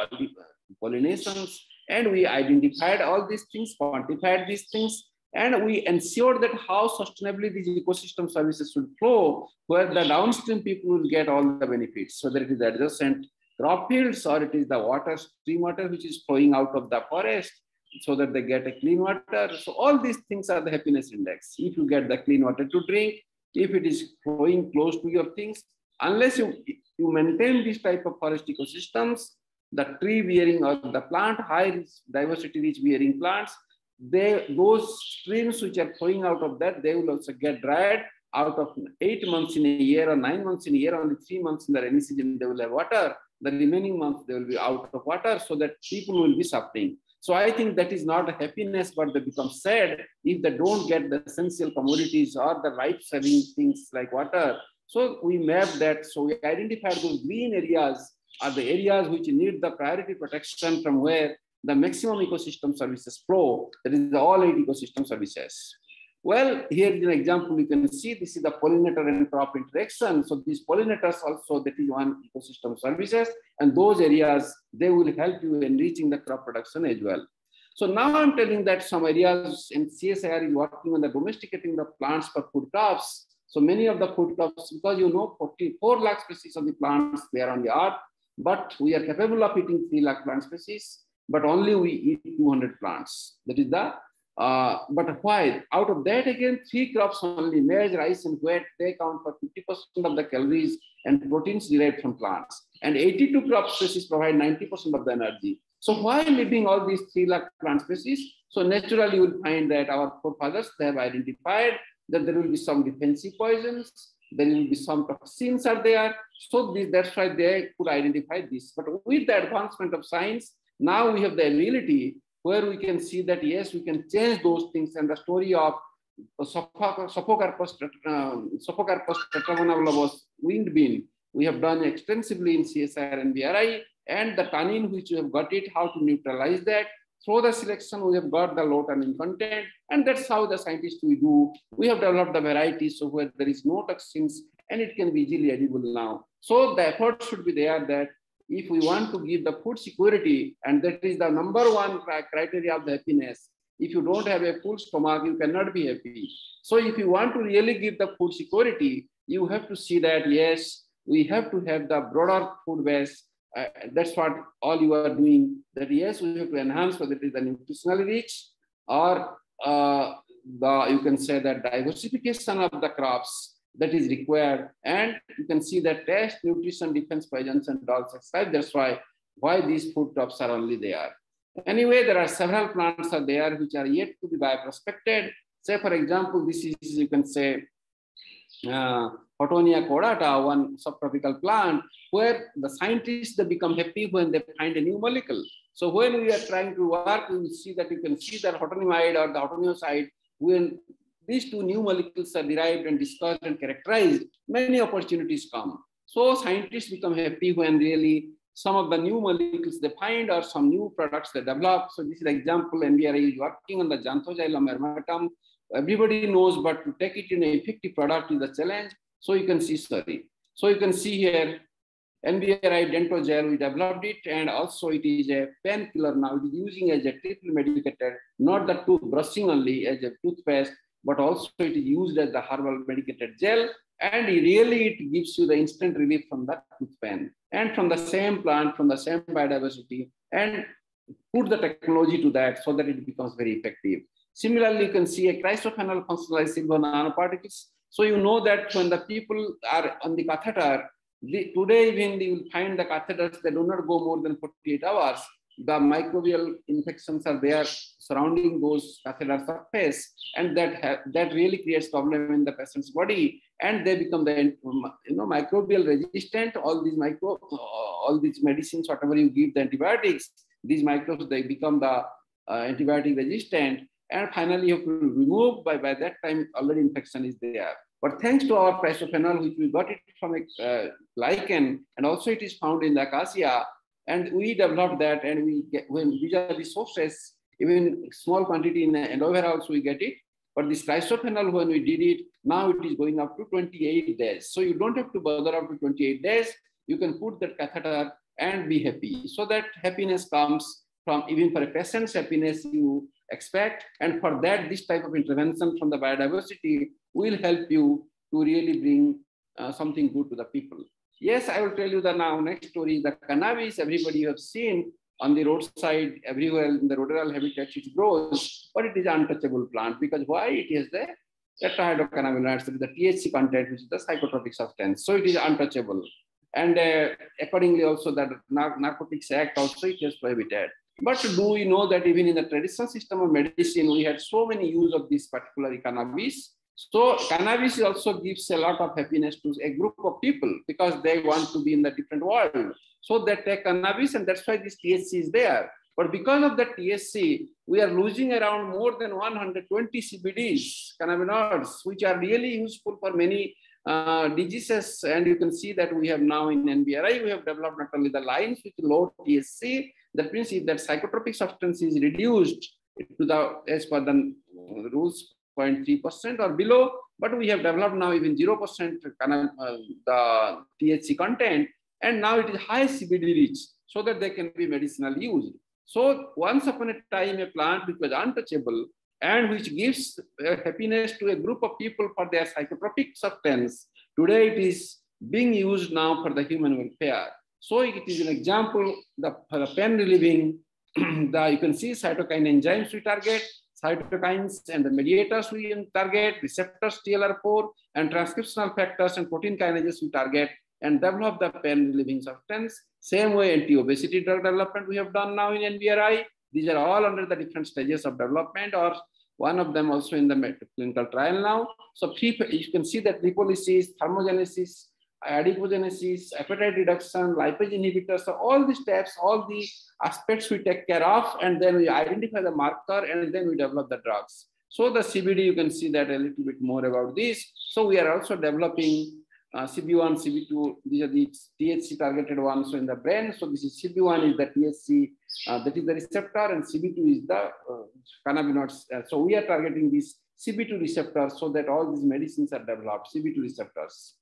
C: pollinations, and we identified all these things, quantified these things, and we ensured that how sustainably these ecosystem services should flow, where the downstream people will get all the benefits, whether it is adjacent crop fields or it is the water, stream water, which is flowing out of the forest, so that they get a clean water. So all these things are the happiness index. If you get the clean water to drink, if it is flowing close to your things, unless you maintain this type of forest ecosystems, the tree bearing or the plant, high diversity rich bearing plants, those streams which are flowing out of that, they will also get dried. Out of 8 months in a year or 9 months in a year, only 3 months in the rainy season, they will have water. The remaining months, they will be out of water, so that people will be suffering. So I think that is not a happiness, but they become sad if they don't get the essential commodities or the life-saving things like water. So we map that. So we identified those green areas are the areas which need the priority protection, from where the maximum ecosystem services flow. That is all 8 ecosystem services. Well, here is an example. You can see this is the pollinator and crop interaction. So these pollinators also, that is one ecosystem services, and those areas, they will help you in reaching the crop production as well. So now I'm telling that some areas in CSIR is working on the domesticating the plants for food crops. So many of the food crops, because 44 lakh species of the plants they are on the earth, but we are capable of eating 3 lakh plant species, but only we eat 200 plants. That is the but why? Out of that again, 3 crops only, maize, rice, and wheat, they account for 50% of the calories and proteins derived from plants. And 82 crop species provide 90% of the energy. So why leaving all these 3 lakh plant species? So naturally, you will find that our forefathers, they have identified that there will be some defensive poisons, there will be some toxins are there. So that's why they could identify this. But with the advancement of science, now we have the ability where we can see that, yes, we can change those things. And the story of Sophocarpus tetragona winged bean, we have done extensively in CSIR and BRI, and the tannin which we have got it, how to neutralize that. Through the selection, we have got the low tannin content, and that's how the scientists we do. We have developed the varieties so where there is no toxins, and it can be easily edible now. So the effort should be there that if we want to give the food security, and that is the number one criteria of the happiness, if you don't have a full stomach, you cannot be happy. So if you want to really give the food security, you have to see that, yes, we have to have the broader food base. That's what all you are doing, that yes, we have to enhance whether it is the nutritionally rich or you can say that diversification of the crops that is required. And you can see that taste, nutrition, defense, poisons, and all such type. That's why these food crops are only there. Anyway, there are several plants are there which are yet to be bioprospected. Say, for example, this is, you can say, Hottonia cordata, one subtropical plant, where the scientists, they become happy when they find a new molecule. So when we are trying to work, we will see that you can see that hottonimide or the hottonioxide, when these two new molecules are derived and discussed and characterized, many opportunities come. So scientists become happy when really some of the new molecules they find or some new products they develop. So this is the example, NBRI is working on the Xanthoxylum aromatum. Everybody knows, but to take it in an effective product is a challenge. So you can see, So you can see here, NBRI dental gel, we developed it, and also it is a painkiller now. It is using as a triple medicated, not the tooth brushing only as a toothpaste, but also it is used as the herbal medicated gel. And really it gives you the instant relief from the tooth pain. And from the same plant, from the same biodiversity, and put the technology to that so that it becomes very effective. Similarly, you can see a chrysophenol functionalized silver nanoparticles. So you know that when the people are on the catheter, today when you will find the catheters, they do not go more than 48 hours. The microbial infections are there surrounding those catheter surface, and that really creates problem in the patient's body, and they become the microbial resistant. All these medicines, whatever you give the antibiotics, these microbes they become the antibiotic resistant, and finally you have to remove. By that time already infection is there. But thanks to our chrysophenol, which we got it from a lichen, and also it is found in the acacia. And we developed that, and we get, when these are the sources, even small quantity in aloe vera also we get it. But this chrysophenol, when we did it, now it is going up to 28 days. So you don't have to bother up to 28 days. You can put that catheter and be happy. So that happiness comes from, even for a patient's happiness you expect. And for that, this type of intervention from the biodiversity will help you to really bring something good to the people. Yes, I will tell you the now next story. The cannabis, everybody you have seen on the roadside, everywhere in the rural habitats it grows, but it is an untouchable plant because why? It is the tetrahydrocannabinoids, the THC content, which is the psychotropic substance. So it is untouchable. And accordingly also the Narcotics Act also it is prohibited. But do we know that even in the traditional system of medicine, we had so many use of this particular cannabis. So cannabis also gives a lot of happiness to a group of people because they want to be in the different world. So they take cannabis, and that's why this THC is there. But because of the THC, we are losing around more than 120 CBDs, cannabinoids, which are really useful for many diseases. And you can see that we have now in NBRI, we have developed not only the lines with low THC, that means if that psychotropic substance is reduced to the, as per the rules, 0.3% or below, but we have developed now even 0% the THC content, and now it is high CBD rich, so that they can be medicinal use. So once upon a time, a plant which was untouchable and which gives happiness to a group of people for their psychotropic substance, today it is being used now for the human welfare. So it is an example, for the pain relieving, you can see cytokine enzymes we target, cytokines and the mediators we target, receptors TLR4, and transcriptional factors and protein kinases we target, and develop the pain relieving substance. Same way anti-obesity drug development we have done now in NBRI. These are all under the different stages of development, or one of them also in the clinical trial now. So you can see that lipolysis, thermogenesis, adipogenesis, appetite reduction, lipase inhibitors, so all the steps, all the aspects we take care of, and then we identify the marker, and then we develop the drugs. So the CBD, you can see that a little bit more about this. So we are also developing CB1, CB2, these are the THC targeted ones so in the brain. So this is CB1 is the THC, that is the receptor, and CB2 is the cannabinoids. So we are targeting these CB2 receptors so that all these medicines are developed, CB2 receptors.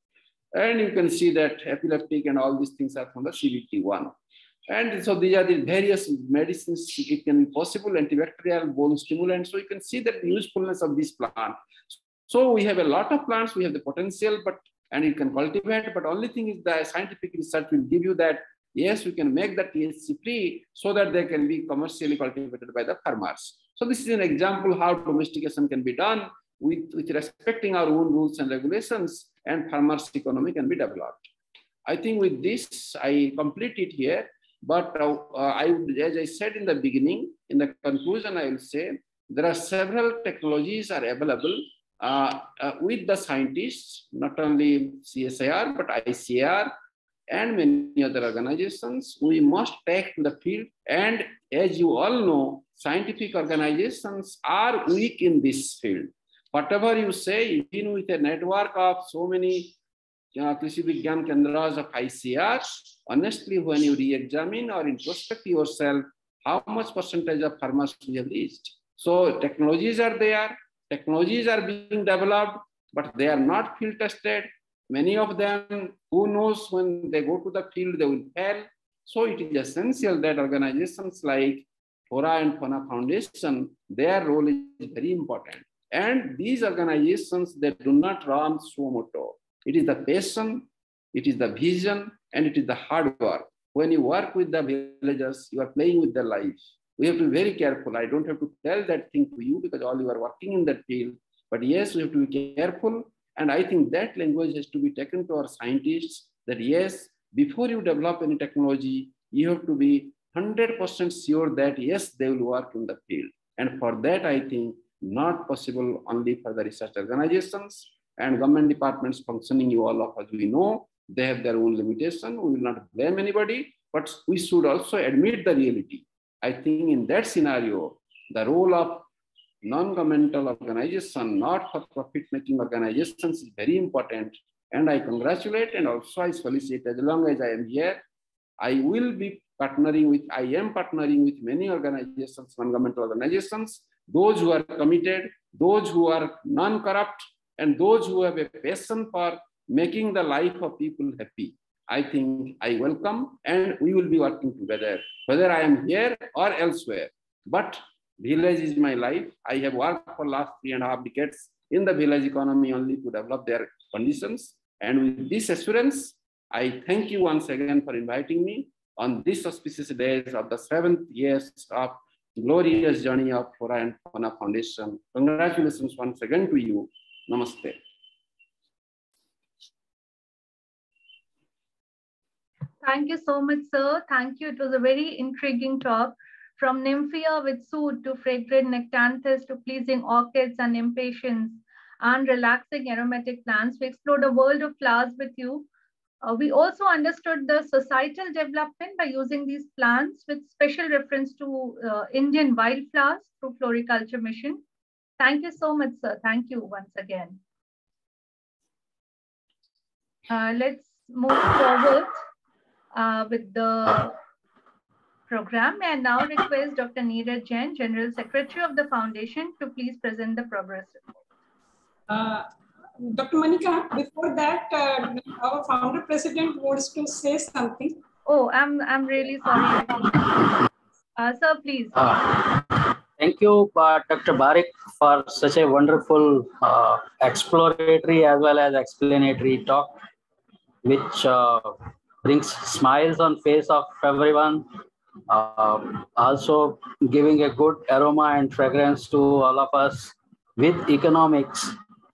C: And you can see that epileptic and all these things are from the CBT1. And so these are the various medicines. It can be possible, antibacterial, bone stimulant. So you can see that the usefulness of this plant. So we have a lot of plants, we have the potential, and it can cultivate, but only thing is the scientific research will give you that, yes, we can make the THC free so that they can be commercially cultivated by the farmers. So this is an example how domestication can be done with respecting our own rules and regulations, and farmers' economy can be developed. I think with this, I complete it here, but as I said in the beginning, in the conclusion, I will say there are several technologies are available with the scientists, not only CSIR, but ICAR and many other organizations. We must take to the field. And as you all know, scientific organizations are weak in this field. Whatever you say, even with a network of so many Krishi Vigyan Kendras of ICR, honestly, when you re-examine or introspect yourself, how much percentage of farmers we have reached? So technologies are there, technologies are being developed, but they are not field tested. Many of them, who knows, when they go to the field, they will fail. So it is essential that organizations like Flora and Fauna Foundation, their role is very important. And these organizations, they do not run suo moto. It is the passion, it is the vision, and it is the hard work. When you work with the villagers, you are playing with their lives. We have to be very careful. I don't have to tell that thing to you because all you are working in that field. But yes, we have to be careful. And I think that language has to be taken to our scientists that yes, before you develop any technology, you have to be 100% sure that yes, they will work in the field. And for that, I think not possible only for the research organizations and government departments functioning, you all of us, we know they have their own limitation. We will not blame anybody, but we should also admit the reality. I think in that scenario, the role of non-governmental organization, not for profit making organizations is very important. And I congratulate and also I solicit, as long as I am here, I will be partnering with, I am partnering with many organizations, non-governmental organizations, those who are committed, those who are non-corrupt, and those who have a passion for making the life of people happy. I think I welcome, and we will be working together, whether I am here or elsewhere. But village is my life. I have worked for last 3.5 decades in the village economy only to develop their conditions. And with this assurance, I thank you once again for inviting me on this auspicious days of the 7th years of glorious journey of Flora and Fauna Foundation. Congratulations once again to you. Namaste.
A: Thank you so much, sir. Thank you. It was a very intriguing talk. From nymphia with soot to fragrant nectanthus to pleasing orchids and impatiens and relaxing aromatic plants, we explored a world of flowers with you. We also understood the societal development by using these plants with special reference to Indian wildflowers through Floriculture Mission. Thank you so much, sir. Thank you once again. Let's move forward with the program. May I now request Dr. Neeraj Jain, General Secretary of the Foundation, to please present the progress report.
D: Dr. Manika, before that, our founder president wants to say something.
A: Oh, I'm really sorry. Sir, please.
B: Thank you, Dr. Barik, for such a wonderful exploratory as well as explanatory talk, which brings smiles on face of everyone. Also giving a good aroma and fragrance to all of us with economics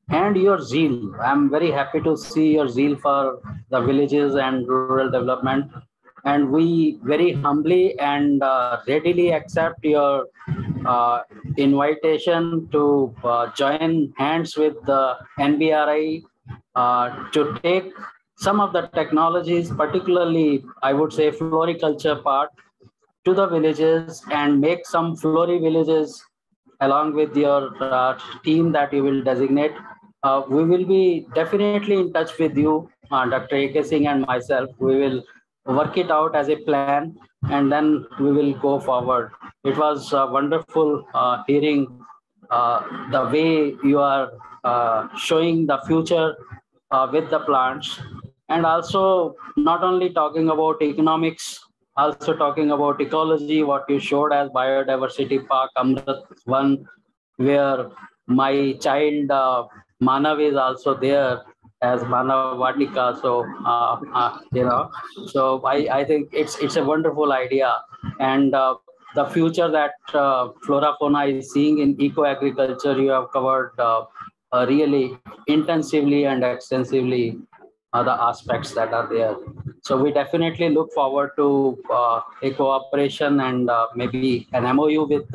B: and your zeal. I'm very happy to see your zeal for the villages and rural development. And we very humbly and readily accept your invitation to join hands with the NBRI to take some of the technologies, particularly, I would say, floriculture part, to the villages and make some flori villages along with your team that you will designate. We will be definitely in touch with you, Dr. A.K. Singh and myself. We will work it out as a plan and then we will go forward. It was wonderful hearing the way you are showing the future with the plants, and also not only talking about economics, also talking about ecology, what you showed as biodiversity park Amrit 1, where my child Manav is also there as Manav Vatika. So so I think it's a wonderful idea, and the future that FloraFauna is seeing in eco agriculture, you have covered really intensively and extensively. other aspects that are there. So we definitely look forward to a cooperation and maybe an MOU with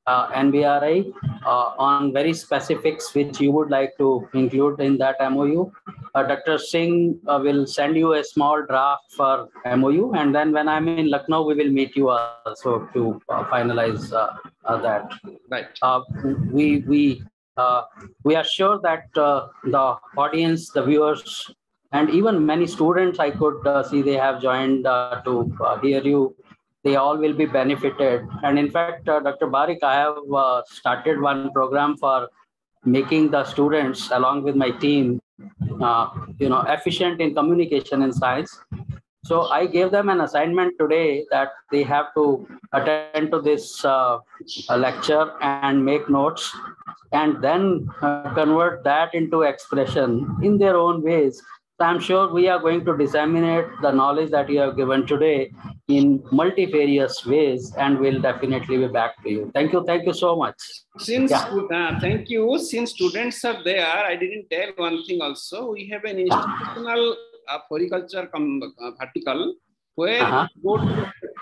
B: NBRI on very specifics which you would like to include in that MOU. Dr. Singh will send you a small draft for MOU, and then when I'm in Lucknow, we will meet you also to finalize that.
C: Right.
B: We are sure that the audience, the viewers, and even many students I could see they have joined to hear you. They all will be benefited. And in fact, Dr. Barik, I have started one program for making the students along with my team, efficient in communication in science. So I gave them an assignment today that they have to attend to this lecture and make notes, and then convert that into expression in their own ways. So I'm sure we are going to disseminate the knowledge that you have given today in multifarious ways, and we'll definitely be back to you. Thank you. Thank you so much.
C: Thank you. Since students are there, I didn't tell one thing also. We have an institutional floriculture vertical where at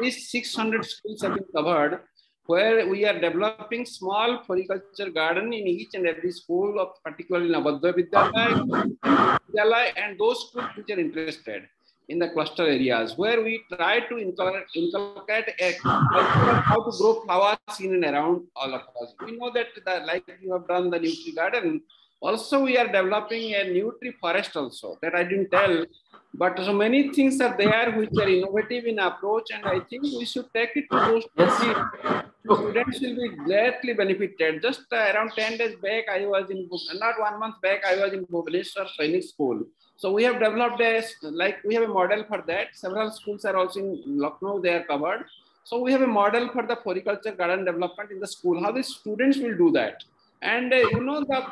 C: least 600 schools have been covered, where we are developing small floriculture garden in each and every school, of particularly in Navadvaya Vidyalaya, and those schools which are interested in the cluster areas, where we try to inculcate how to grow flowers in and around all of us. We know that like you have done the Nutri Garden, also we are developing a Nutri Forest also, that I didn't tell. But so many things are there which are innovative in approach, and I think we should take it to those students will be gladly benefited. Just around 10 days back, I was in, not 1 month back, I was in Bhubaneswar Sainik School. So we have developed we have a model for that. Several schools are also in Lucknow, they are covered. So we have a model for the floriculture garden development in the school, how the students will do that. And the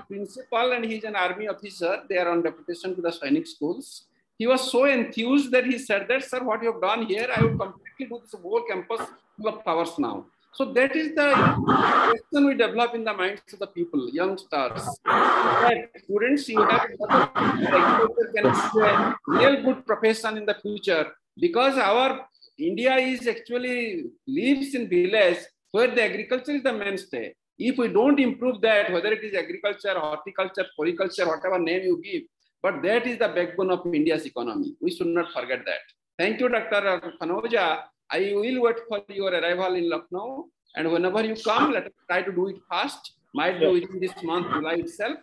C: principal, and he's an army officer, they are on deputation to the Sainik schools. He was so enthused that he said that, sir, what you have done here, I would completely do this whole campus full of flowers now. So that is the question we develop in the minds of the people, youngsters. That students, you have agriculture can be a real good profession in the future, because our India is actually lives in village where the agriculture is the mainstay. If we don't improve that, whether it is agriculture, horticulture, floriculture, whatever name you give, but that is the backbone of India's economy. We should not forget that. Thank you, Dr. Phanoja. I will wait for your arrival in Lucknow. And whenever you come, let us try to do it fast. Might be within this month, July itself.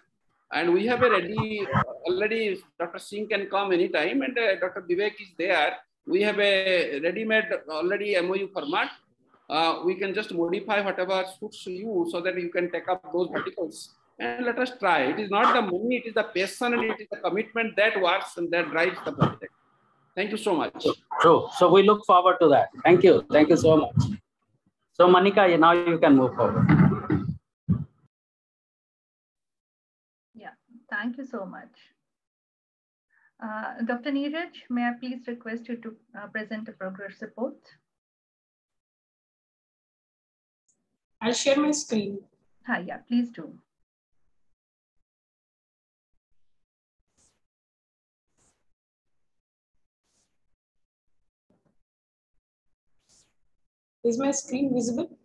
C: And we have a ready, already Dr. Singh can come anytime, and Dr. Vivek is there. We have a ready-made already MOU format. We can just modify whatever suits you so that you can take up those verticals. And let us try. It is not the money, it is the passion and it is the commitment that works and that drives the project. Thank you so much.
B: True. So we look forward to that. Thank you. Thank you so much. So Manika, now you can move forward.
A: Yeah, thank you so much. Dr. Neeraj, may I please request you to present a progress report?
D: I'll share my screen.
A: Yeah, please do.
D: Is my screen visible?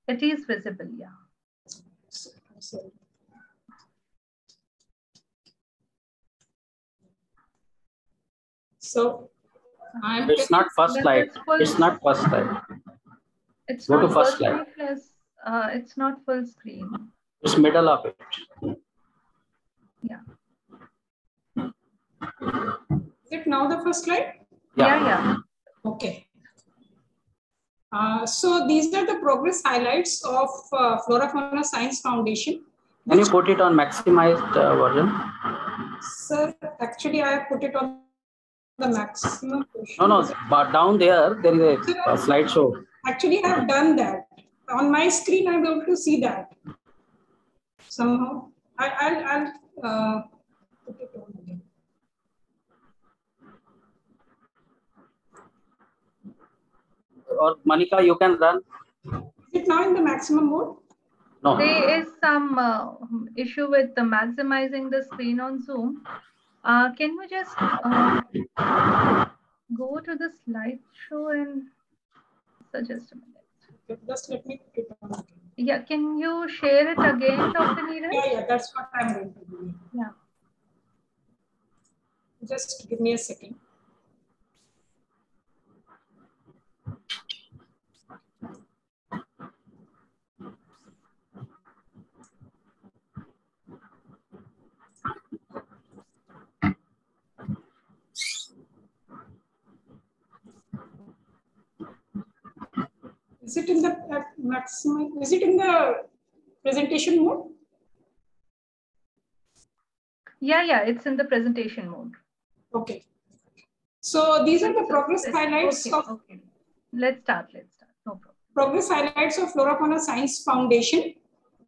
A: It is visible, yeah.
D: Sorry. So
B: it's not first slide. It's not first slide.
A: It's
B: Go
A: not
B: to first slide.
A: It's not full screen.
B: It's middle of it.
A: Yeah.
D: Is it now the first slide?
A: Yeah.
D: Okay. So these are the progress highlights of FloraFauna Science Foundation.
B: Can you put it on maximized version?
D: Sir, actually I have put it on the maximum version.
B: No, but down there is a slideshow.
D: Actually, I have done that. On my screen, I'm able to see that. Somehow, I'll put it on again.
B: Or Manika, you can run.
D: Is it now in the maximum mode?
A: No. There is some issue with the maximizing the screen on Zoom. Can we just go to the slideshow and suggest a minute?
D: Just let me put it on again.
A: Yeah, can you share it again, Dr. Neeraj?
D: Yeah, that's what I'm going to do.
A: Yeah.
D: Just give me a second. Is it in the maximum? Is it in the presentation mode?
A: Yeah, it's in the presentation mode.
D: Okay. So these are the progress highlights of.
A: Okay. Let's start. No problem.
D: Progress highlights of FloraFauna Science Foundation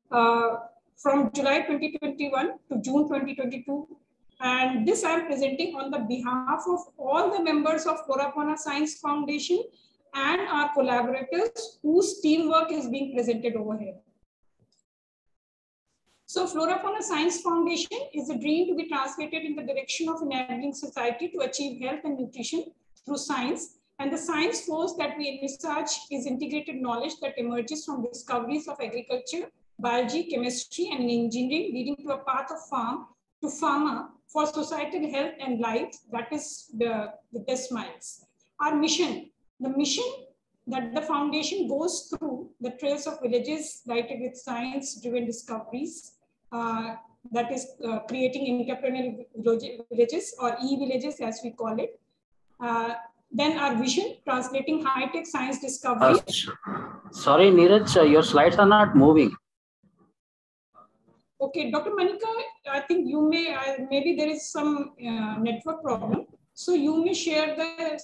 D: from July 2021 to June 2022. And this I am presenting on the behalf of all the members of FloraFauna Science Foundation and our collaborators whose teamwork is being presented over here. So FloraFauna Science Foundation is a dream to be translated in the direction of enabling society to achieve health and nutrition through science. And the science force that we envisage is integrated knowledge that emerges from discoveries of agriculture, biology, chemistry, and engineering, leading to a path of farm to farmer for societal health and life. That is the best smiles. Our mission, the mission that the foundation goes through the trails of villages lighted with science-driven discoveries, that is creating entrepreneurial villages or e-villages as we call it. Then our vision, translating high-tech science discovery.
B: Sorry, Neeraj, your slides are not moving.
D: Okay, Dr. Manika, I think you may, maybe there is some network problem. So you may share the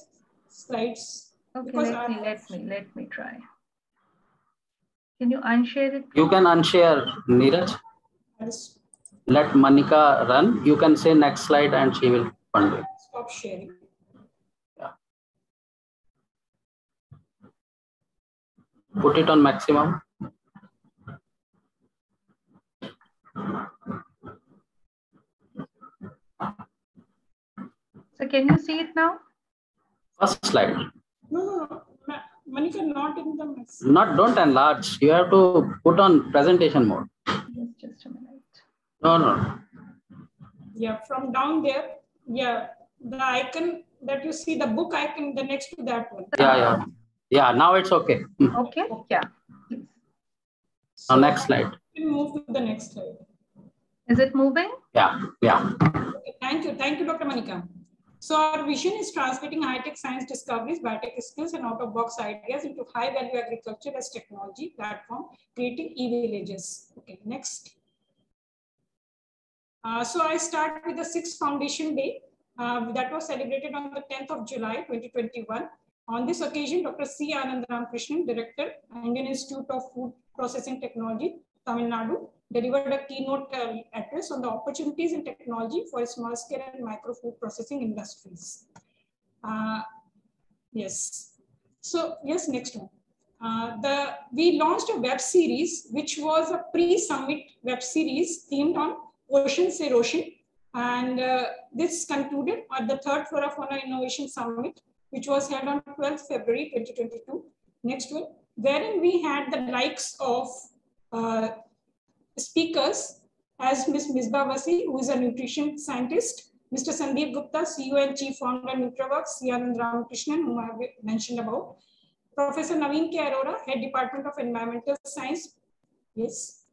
D: slides.
A: Okay, let me try. Can you unshare it?
B: You can unshare, Neeraj. Let Manika run. You can say next slide and she will fund it.
D: Stop sharing.
B: Yeah. Put it on maximum.
A: So can you see it now?
B: First slide.
D: No. Manika, not in the maximum.
B: Don't enlarge. You have to put on presentation mode.
A: Just a minute.
B: No.
D: Yeah, from down there. Yeah, the icon that you see, the book icon, the next to that one.
B: Yeah, now it's okay.
A: Okay, yeah.
B: So now next slide.
D: We can move to the next slide.
A: Is it moving?
B: Yeah.
D: Okay, thank you, Dr. Manika. So our vision is translating high-tech science discoveries, biotech skills, and out-of-box ideas into high-value agriculture as technology platform, creating e-villages. Okay, next. So I start with the 6th Foundation Day that was celebrated on the 10th of July, 2021. On this occasion, Dr. C. Anand Ramakrishnan, Director, Indian Institute of Food Processing Technology, Tamil Nadu, delivered a keynote address on the opportunities in technology for small-scale and micro-food processing industries. Yes. So, yes, next one. We launched a web series, which was a pre-summit web series themed on Ocean Say Ocean. And this concluded at the 3rd FloraFauna Innovation Summit, which was held on 12th February 2022. Next one, wherein we had the likes of speakers as Ms. Misbah Wasi, who is a nutrition scientist, Mr. Sandeep Gupta, CEO and Chief Founder, NutraWorks, C. Anand Ramakrishnan, whom I have mentioned about, Professor Naveen K. Arora, Head Department of Environmental Science. Yes.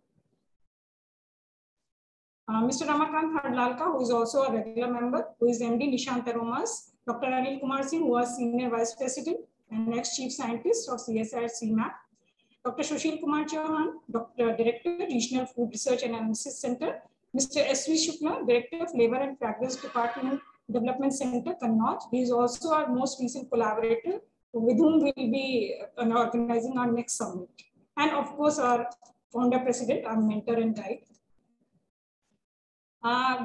D: Mr. Ramakant Hadlalka, who is also a regular member, who is MD Nishant Aromas, Dr. Anil Kumar Singh, who was Senior Vice President and ex-Chief Scientist of CSIR CMAP, Dr. Sushil Kumar Chauhan, Director, Regional Food Research and Analysis Center, Mr. S.V. Shukla, Director of Labor and Fragrance Department Development Center, Kannauj. He is also our most recent collaborator, with whom we will be organizing our next summit. And of course, our founder president, our mentor and guide.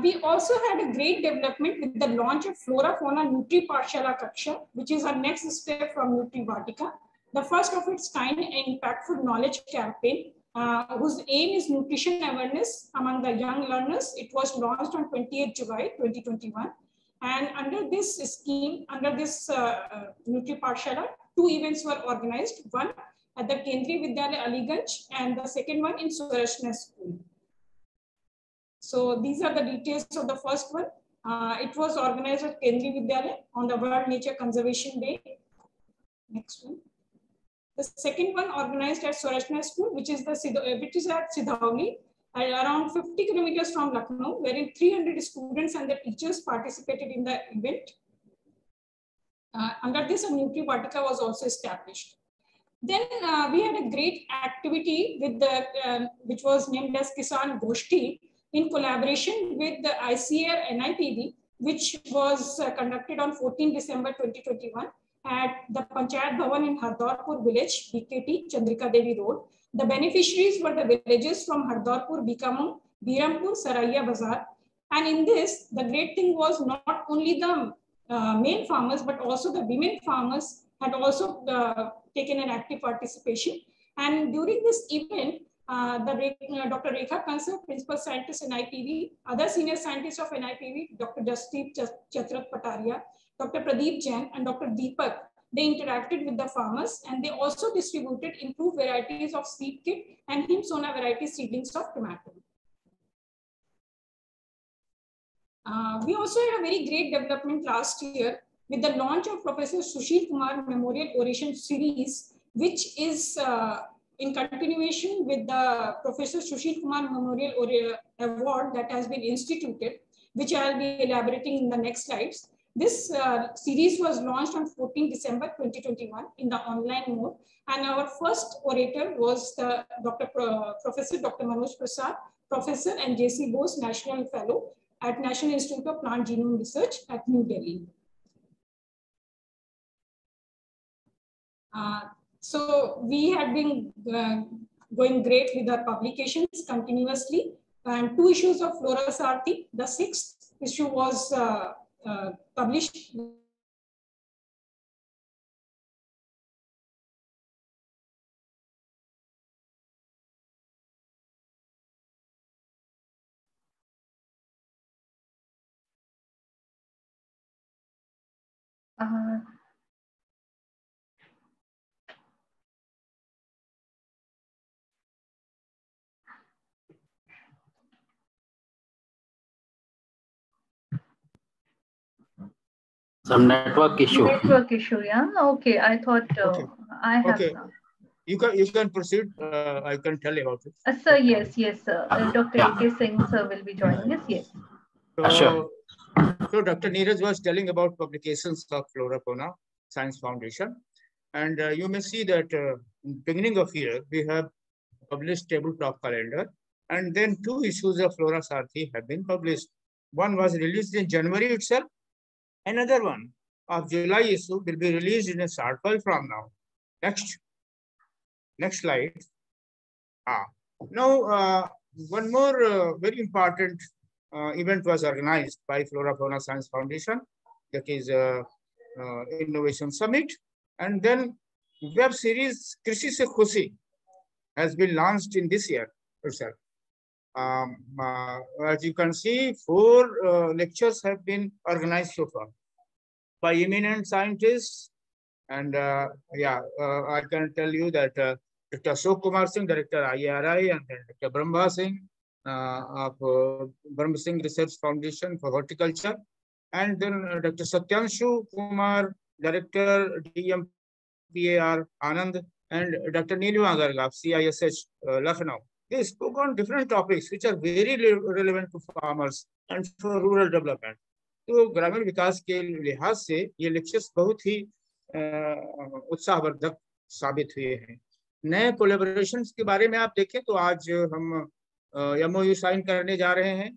D: We also had a great development with the launch of FloraFauna Nutri Parshala Kaksha, which is our next step from Nutri Vatika, the first of its kind and impactful knowledge campaign whose aim is nutrition awareness among the young learners. It was launched on 28 July 2021. And under this scheme, under this Nutri Pathshala, 2 events were organized. One at the Kendriya Vidyalaya Aliganj and the second one in Swarajna School. So these are the details of the first one. It was organized at Kendriya Vidyalaya on the World Nature Conservation Day. Next one. The second one organized at Swarajna School, which is at Sidhauli, around 50 kilometers from Lucknow, wherein 300 students and their teachers participated in the event. Under this, a Nutri Vatika was also established. Then we had a great activity with the which was named as Kisan Goshti in collaboration with the ICAR NIPV, which was conducted on 14 December 2021 at the Panchayat Bhavan in Hardorpur village, BKT, Chandrika Devi Road. The beneficiaries were the villages from Hardorpur, Bikamung, Birampur, Saraiya Bazar. And in this, the great thing was not only the male farmers, but also the women farmers had also taken an active participation. And during this event, Dr. Rekha Kansal, Principal Scientist in IPV, other senior scientists of NIPV, Dr. Jasdeep Chatrat Pataria, Dr. Pradeep Jain, and Dr. Deepak, they interacted with the farmers and they also distributed improved varieties of seed kit and Him Sona variety seedlings of tomato. We also had a very great development last year with the launch of Professor Sushil Kumar Memorial Oration Series, which is in continuation with the Professor Sushil Kumar Memorial Award that has been instituted, which I'll be elaborating in the next slides. This series was launched on 14 December 2021 in the online mode. And our first orator was the Professor Dr. Manoj Prasad, Professor and J.C. Bose National Fellow at National Institute of Plant Genome Research at New Delhi. So we had been going great with our publications continuously, and 2 issues of Flora Sarthi. The 6th issue was published.
B: Some network issue.
A: Network issue, yeah. Okay, I thought I have.
E: Okay. You can proceed. I can tell about it.
A: Sir, yes, sir. Dr. A.K. Singh sir will be joining us. Yes.
E: So, so Dr. Neeraj was telling about publications of FloraFauna Science Foundation, and you may see that in the beginning of year we have published tabletop calendar, and then 2 issues of Flora Sarthi have been published. One was released in January itself. Another one of July issue will be released in a short while from now. Next slide. Now, one more very important event was organized by FloraFauna Science Foundation, that is Innovation Summit. And then web series Krishi Se Khushi has been launched in this year itself. As you can see, 4 lectures have been organized so far by eminent scientists. And I can tell you that Dr. Ashok Kumar Singh, Director IRI, and then Dr. Brahma Singh of Brahma Singh Research Foundation for Horticulture, and then Dr. Satyanshu Kumar, Director DMPAR Anand, and Dr. Nilima Garg of CISH Lucknow. They spoke on different topics which are very relevant to farmers and for rural development. तो ग्रामीण विकास के लिहाज से ये lectures बहुत ही उत्साहवर्धक साबित हुए हैं। नए कोलैबोरेशंस के बारे में आप देखें तो आज हम MOU साइन करने जा रहे हैं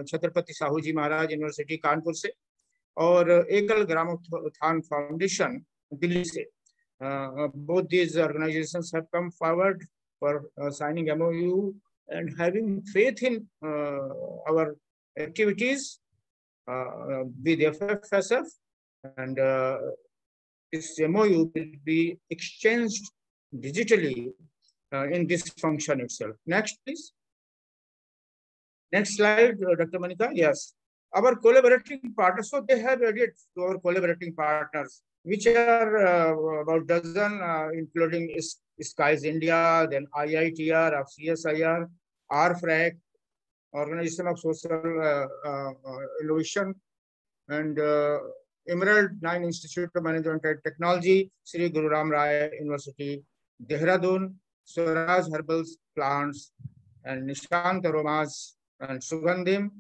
E: छत्रपति साहू जी महाराज यूनिवर्सिटी कानपुर से और एकल ग्रामोत्थान फाउंडेशन दिल्ली से। Both these organizations have come forward for signing MOU and having faith in our activities with FFSF, and this MOU will be exchanged digitally in this function itself. Next, please. Next slide, Dr. Manika. Yes. Our collaborating partners, so they have added to our collaborating partners, which are about dozen, including Skies India, then IITR of CSIR, RFRAC, Organization of Social Innovation, and Emerald 9 Institute of Management and Technology, Sri Guru Ram Rai University, Dehradun, Swaraj Herbal Plants, and Nishant Aromas and Sugandhim,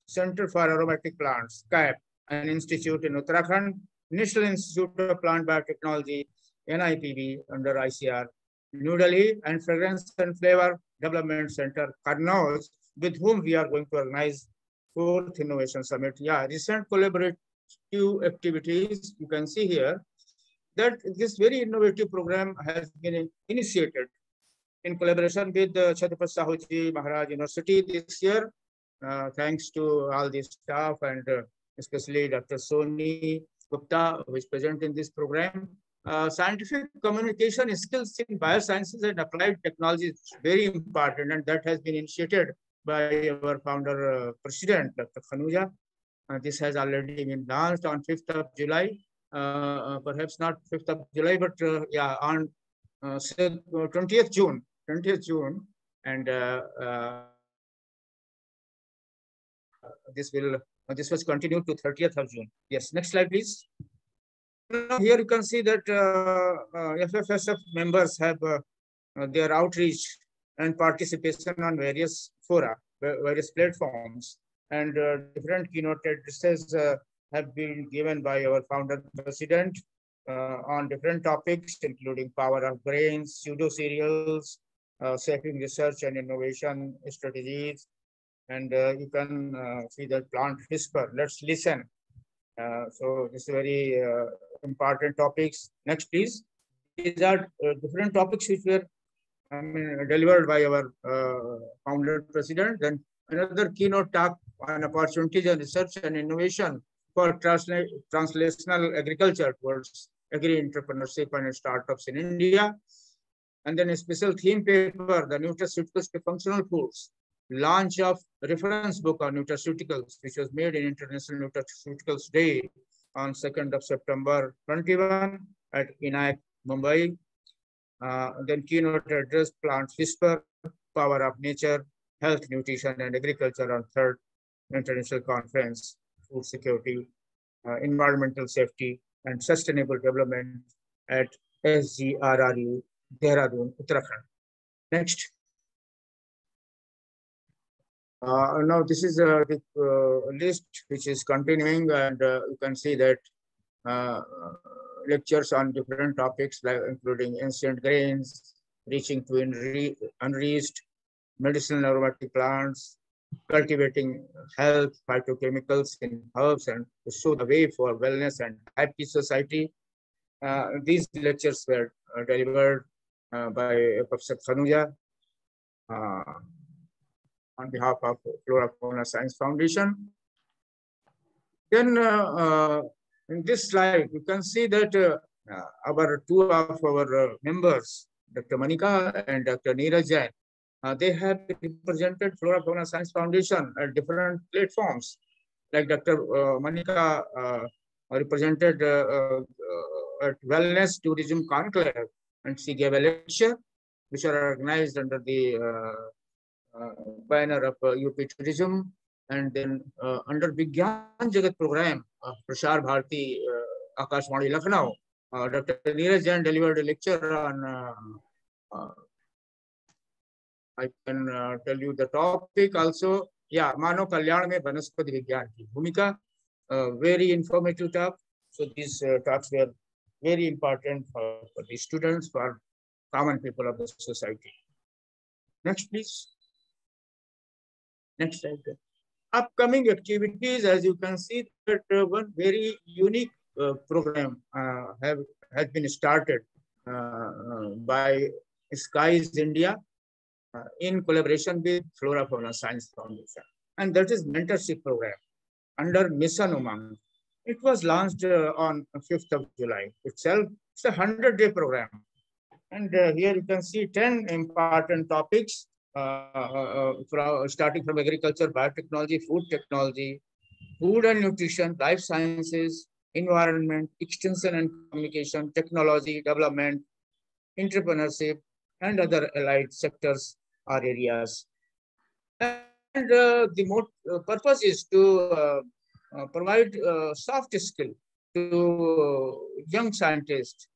E: Center for Aromatic Plants, CAP, an institute in Uttarakhand, National Institute of Plant Biotechnology, NIPB under ICR, New Delhi, and Fragrance and Flavor Development Center, Karnauj, with whom we are going to organize 4th Innovation Summit. Yeah, recent collaborative activities, you can see here that this very innovative program has been initiated in collaboration with the Chhatrapati Shahuji Maharaj University this year. Thanks to all the staff and especially Dr. Soni Gupta, who is present in this program. Scientific communication skills in biosciences and applied technology is very important, and that has been initiated by our founder, President, Dr. Khanuja. This has already been launched on 5th of July, perhaps not 5th of July, but yeah, on 20th June, and this was continued to 30th of June. Yes, next slide, please. Now here you can see that FFSF members have their outreach and participation on various fora, various platforms, and different keynote addresses have been given by our founder president on different topics, including power of brains, pseudo cereals, shaping research and innovation strategies, and you can see that plant whisper. Let's listen. So this is very important topics. Next, please. These are different topics which were delivered by our founder president. Then another keynote talk on opportunities and research and innovation for translational agriculture towards agri-entrepreneurship and startups in India. And then a special theme paper, the nutraceuticals to functional foods, launch of reference book on nutraceuticals, which was made in International Nutraceuticals Day on 2nd of September 21 at INAC, Mumbai. Then keynote address, Plant Whisper, Power of Nature, Health, Nutrition, and Agriculture on 3rd International Conference, Food Security, Environmental Safety, and Sustainable Development at SGRRU, Dehradun, Uttarakhand. Next. Now this is the list which is continuing, and you can see that lectures on different topics, like including ancient grains, reaching to unreached, medicinal aromatic plants, cultivating health, phytochemicals in herbs, and to show the way for wellness and happy society. These lectures were delivered by Professor Khanuja on behalf of FloraFauna Science Foundation. Then in this slide, you can see that our two of our members, Dr. Manika and Dr. Neeraj Jain, they have represented FloraFauna Science Foundation at different platforms. Like Dr. Manika represented at Wellness Tourism Conclave, and she gave a lecture which are organized under the banner of UP Tourism, and then under Vigyan Jagat program of Prasar Bharati Akashvani Lucknow, Dr. Neeraj Jain delivered a lecture on, I can tell you the topic also, yeah, Mano Kalyan mein Vanaspati Vigyan ki Bhumika, very informative talk. So these talks were very important for the students, for common people of the society. Next, please. Next slide. Upcoming activities, as you can see, that one very unique program has been started by Skies India in collaboration with FloraFauna Science Foundation, and that is mentorship program under Mission Umang. It was launched on 5th of July itself. It's a 100-day program. And here you can see 10 important topics, starting from agriculture, biotechnology, food and nutrition, life sciences, environment, extension and communication, technology, development, entrepreneurship, and other allied sectors or areas. And the purpose is to provide soft skill to young scientists,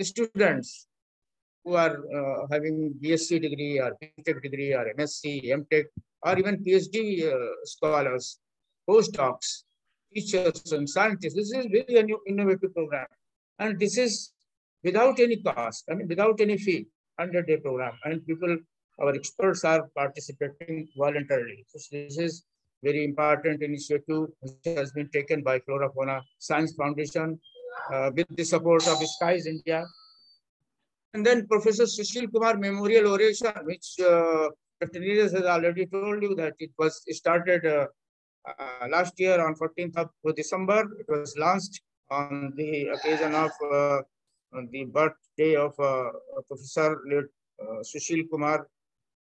E: students who are having BSc degree or BTech degree or MSc, MTech, or even PhD scholars, postdocs, teachers and scientists. This is really a new innovative program. And this is without any cost, I mean, without any fee, 100-day program. And people, our experts are participating voluntarily. So this is very important initiative which has been taken by FloraFauna Science Foundation with the support of Skies India. And then Professor Sushil Kumar Memorial Oration, which Dr. Neeraj has already told you that it was started last year on 14th of December. It was launched on the occasion of the birthday of Professor Sushil Kumar.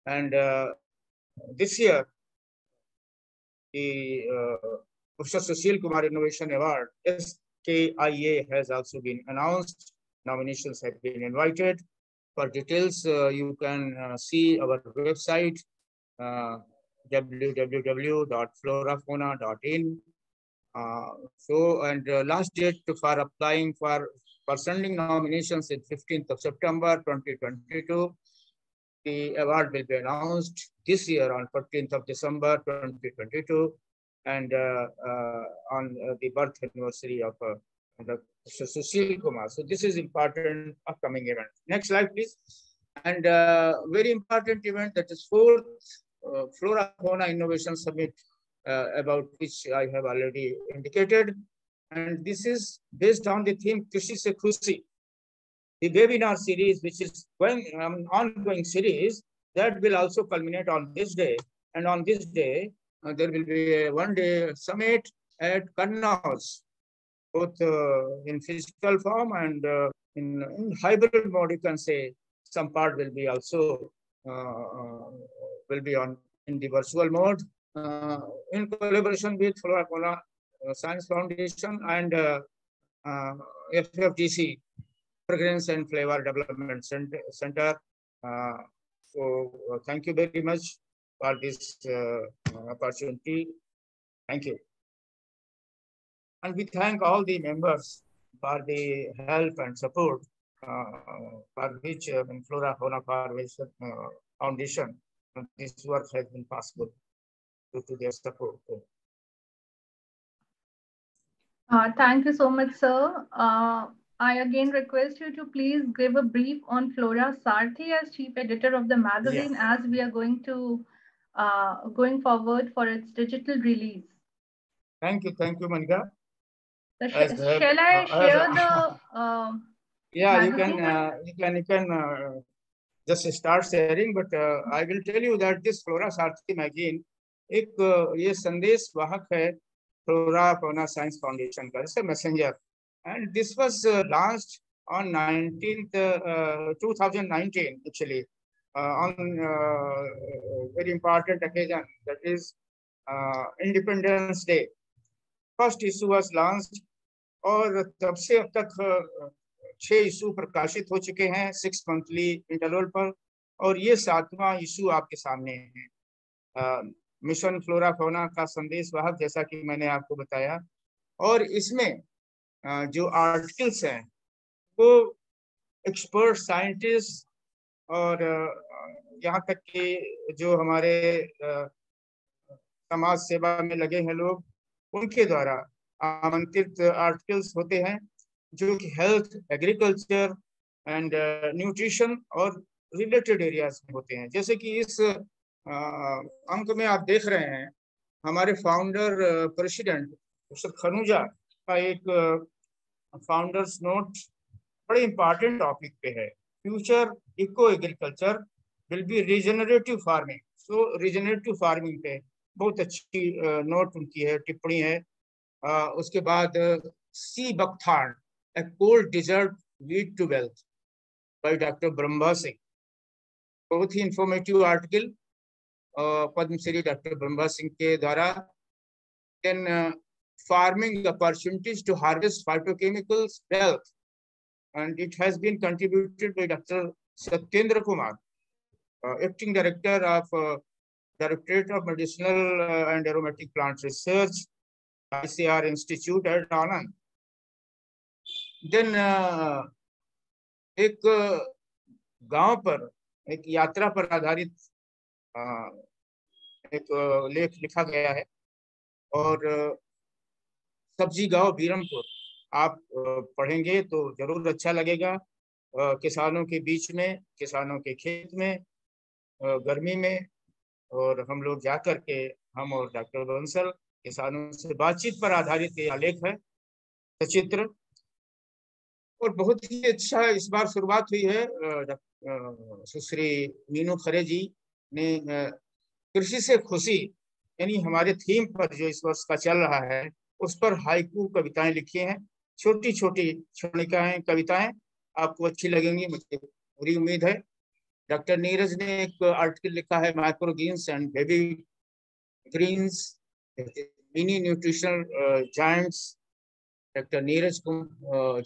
E: And this year, the Professor Sushil Kumar Innovation Award, SKIA, has also been announced. Nominations have been invited. For details, you can see our website, www.florafauna.in. Last date for applying for sending nominations is 15th of September 2022. The award will be announced this year on 14th of December 2022, and on the birth anniversary of Dr. Sushil Kumar. So this is important upcoming event. Next slide, please. And very important event, that is 4th FloraFauna Innovation Summit, about which I have already indicated. And this is based on the theme Krishi Se Khushi, the webinar series, which is going ongoing series, that will also culminate on this day. And on this day, there will be a one-day summit at Kannauj, both in physical form and in hybrid mode, you can say. Some part will be also will be on in the virtual mode, in collaboration with FloraFauna Science Foundation and FFDC, Fragrance and Flavor Development Center. Thank you very much for this opportunity. Thank you. And we thank all the members for the help and support for which FloraFauna Foundation, this work has been possible due to their support.
A: Thank you so much, sir. I again request you to please give a brief on Flora Sarthi as chief editor of the magazine, as we are going to going forward for its digital release.
E: Thank you, Manika.
A: Shall I share the?
E: Yeah, you can just start sharing, but I will tell you that this Flora Sarthi magazine, ये संदेश वाहक है FloraFauna Science Foundation का, it's a messenger, and this was launched on 2019 actually, on very important occasion, that is Independence Day. First issue was launched, और तब से अब तक 6 इशू प्रकाशित हो चुके हैं 6 मंथली इंटरवल पर, और ये 7वां इशू आपके सामने है। मिशन FloraFauna का संदेश वाहक, जैसा कि मैंने आपको बताया, और इसमें जो आर्टिकल्स हैं वो एक्सपर्ट साइंटिस्ट और यहाँ तक कि जो हमारे समाज सेवा में लगे हैं लोग, उनके द्वारा आमंत्रित आर्टिकल्स होते हैं, जो कि हेल्थ, एग्रीकल्चर एंड न्यूट्रिशन और रिलेटेड एरियाज में होते हैं। जैसे कि इस अंक में आप देख रहे हैं, हमारे फाउंडर प्रेसिडेंट मिस्टर खनूजा का एक फाउंडर्स नोट बड़े इंपॉर्टेंट टॉपिक पे है, future eco agriculture will be regenerative farming. So regenerative farming पे बहुत अच्छी नोट उनकी है, टिप्पणी है। उसके बाद sea buckthorn, a cold desert lead to wealth, by Dr. Brahma Singh. बहुत ही informative article Padma Shri doctor Brahma Singh के द्वारा. Then farming opportunities to harvest phytochemicals wealth, and it has been contributed by Dr. Satyendra Kumar, acting director of Directorate of Medicinal and Aromatic Plant Research, ICR Institute at Anand. Then एक गांव पर एक यात्रा पर आधारित एक लेख लिखा गया है, और सब्जी गांव बीरमपुर आप पढ़ेंगे तो जरूर अच्छा लगेगा. किसानों के बीच में, किसानों के खेत में, गर्मी में, और हम लोग जाकर के, हम और डॉक्टर बंसल किसानों से बातचीत पर आधारित ये आलेख है, सचित्र. और बहुत ही अच्छा इस बार शुरुआत हुई है. सुश्री मीनू खरे जी ने कृषि से खुशी यानी हमारे थीम पर जो इस वर्ष का चल रहा है उस पर हाइकू कविताएं लिखी हैं. छोटी छोटी क्षणिकाएं, कविताएं आपको अच्छी लगेंगी, मुझे पूरी उम्मीद है. डॉक्टर नीरज ने एक आर्टिकल लिखा है, micro greens and baby greens, mini nutritional giants. Doctor Neeraj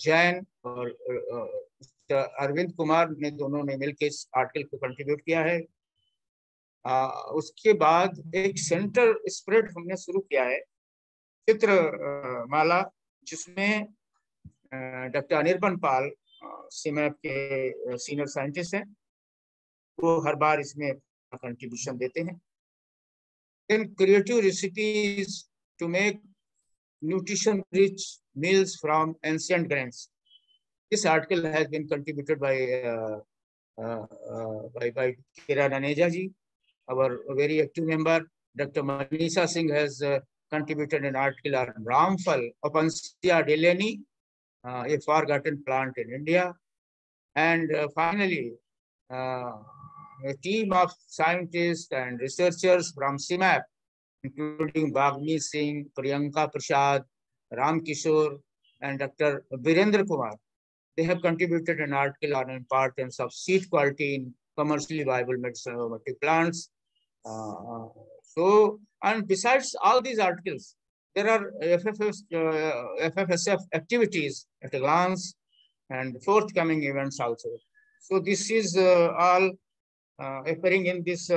E: Jain और अरविंद कुमार ने दोनों ने मिलकर इस आर्टिकल को कंट्रीब्यूट किया है. उसके बाद एक सेंटर स्प्रेड हमने शुरू किया है, चित्र माला, जिसमें डॉक्टर अनिर्बन पाल सीमैप के सीनियर साइंटिस्ट हैं, वो हर बार इसमें कंट्रीब्यूशन देते हैं. Then creative recipes to make nutrition rich meals from ancient grains. This article has been contributed by Kiran Aneja ji, our very active member. Dr. Manisha Singh has contributed an article on Ramphal, Opuntia deleni, a forgotten plant in India. And finally, a team of scientists and researchers from CIMAP, including Bhagni Singh, Priyanka Prasad, Ram Kishore, and Dr. Virendra Kumar. They have contributed an article on importance of seed quality in commercially viable medicinal aromatic plants. And besides all these articles, there are FFSF activities at a glance and forthcoming events also. So this is all appearing in this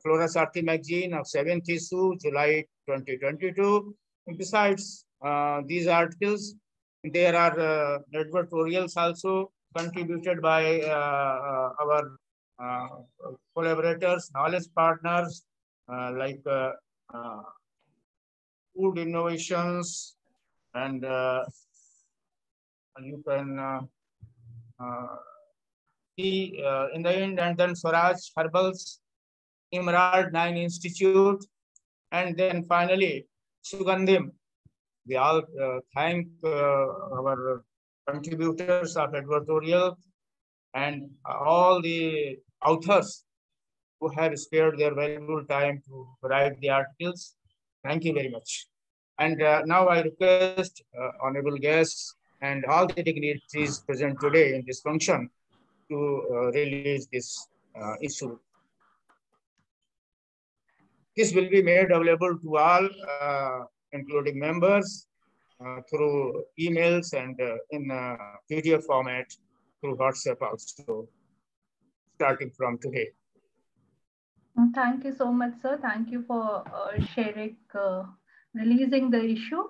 E: Flora Sarthi magazine of 7th issue, July 2022. Besides these articles, there are editorials also contributed by our collaborators, knowledge partners, like Food Innovations, and you can see in the end, and then Swaraj Herbals, Emerald 9 Institute, and then finally Sugandhim. We all thank our contributors of editorial and all the authors who have spared their valuable time to write the articles. Thank you very much. And now I request honorable guests and all the dignitaries present today in this function to release this issue. This will be made available to all, including members, through emails and in PDF format through WhatsApp also, starting from today.
A: Thank you so much, sir. Thank you for sharing, releasing the issue.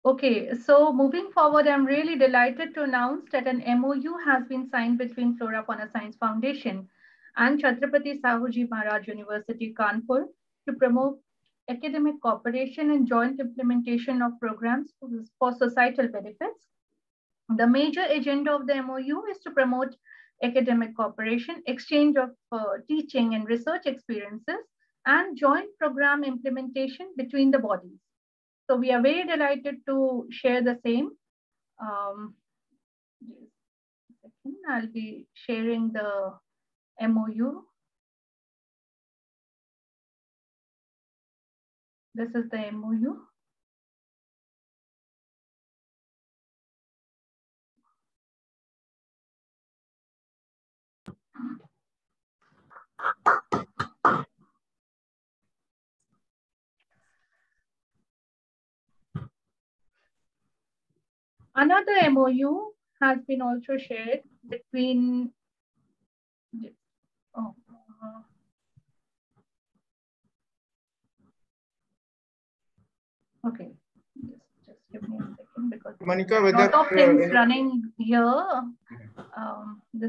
A: Okay, so moving forward, I'm really delighted to announce that an MOU has been signed between FloraFauna Science Foundation and Chhatrapati Sahuji Maharaj University, Kanpur, to promote academic cooperation and joint implementation of programs for societal benefits. The major agenda of the MOU is to promote academic cooperation, exchange of teaching and research experiences, and joint program implementation between the bodies. So we are very delighted to share the same. I'll be sharing the MOU. This is the MOU. Another MOU has been also shared between, okay, just give me a second because
E: Monica,
A: a lot of things running here.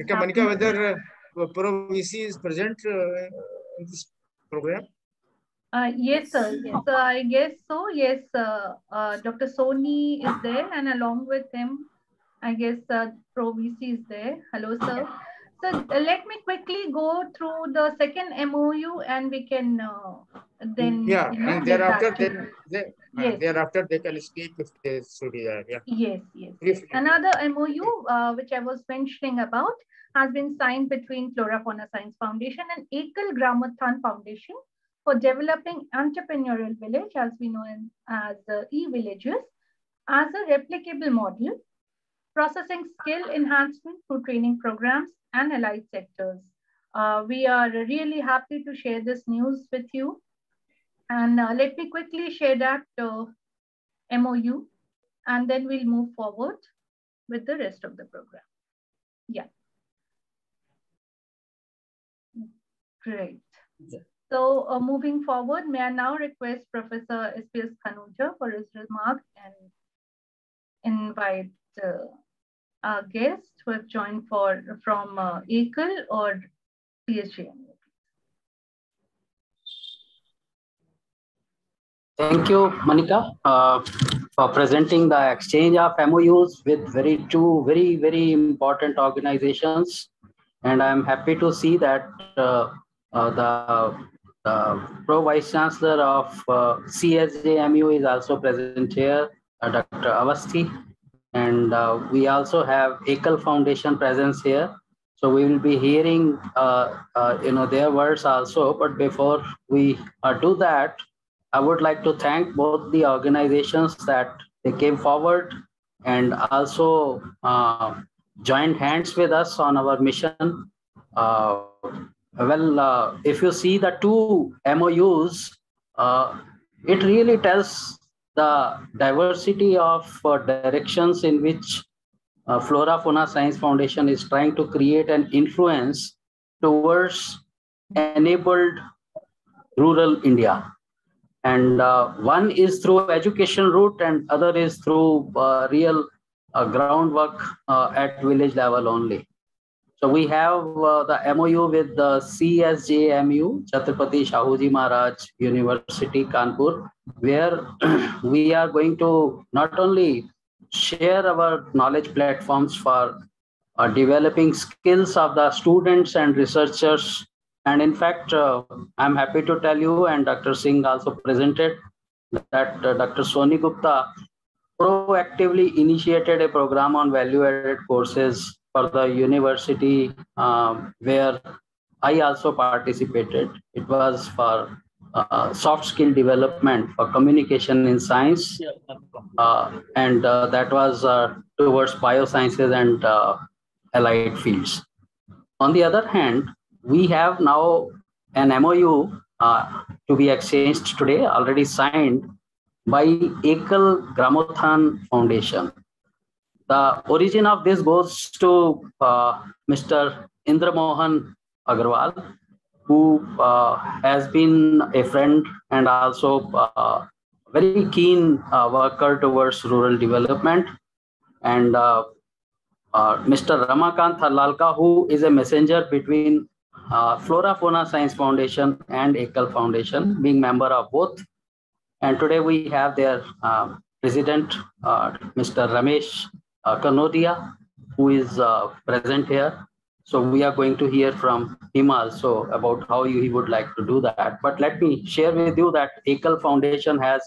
E: Monica, whether Pro VC is present in this program?
A: Yes, sir. Yes, sir. I guess so. Yes, Dr. Soni is there, and along with him, I guess Pro VC is there. Hello, sir. So let me quickly go through the second MOU, and we can then
E: and thereafter thereafter they can speak if they should be there. Yeah.
A: Yes, yes. Yes. Another MOU which I was mentioning about has been signed between FloraFauna Science Foundation and Ekal Gramathan Foundation for developing entrepreneurial village, as we know as e-villages, as a replicable model, processing skill enhancement through training programs and allied sectors. We are really happy to share this news with you. And let me quickly share that MOU, and then we'll move forward with the rest of the program. Yeah. Great. Yeah. So moving forward, may I now request Professor SPS Khanuja for his remarks and invite our guests who have joined from Ekal or CSGM.
B: Thank you, Monica, for presenting the exchange of MOUs with two very important organizations. And I'm happy to see that the Pro Vice Chancellor of CSJMU is also present here, Dr. Avasthi. And we also have Ekal Foundation presence here. So we will be hearing their words also. But before we do that, I would like to thank both the organizations that they came forward and also joined hands with us on our mission. If you see the two MOUs, it really tells the diversity of directions in which FloraFauna Science Foundation is trying to create an influence towards enabled rural India. And one is through education route and other is through real groundwork at village level only. So we have the MOU with the CSJMU, Chhatrapati Shahuji Maharaj University, Kanpur, where we are going to not only share our knowledge platforms for developing skills of the students and researchers. And in fact, I'm happy to tell you, and Dr. Singh also presented, that Dr. Soni Gupta proactively initiated a program on value-added courses for the university where I also participated. It was for soft skill development for communication in science, and that was towards biosciences and allied fields. On the other hand, we have now an MOU to be exchanged today, already signed by Ekal Gramathan Foundation. The origin of this goes to Mr. Indra Mohan Agarwal, who has been a friend and also very keen worker towards rural development. And Mr. Ramakant Thalalka, who is a messenger between FloraFauna Science Foundation and Ekal Foundation, being member of both. And today we have their president, Mr. Ramesh Kanodia, who is present here. So we are going to hear from him also about how he would like to do that. But let me share with you that Ekal Foundation has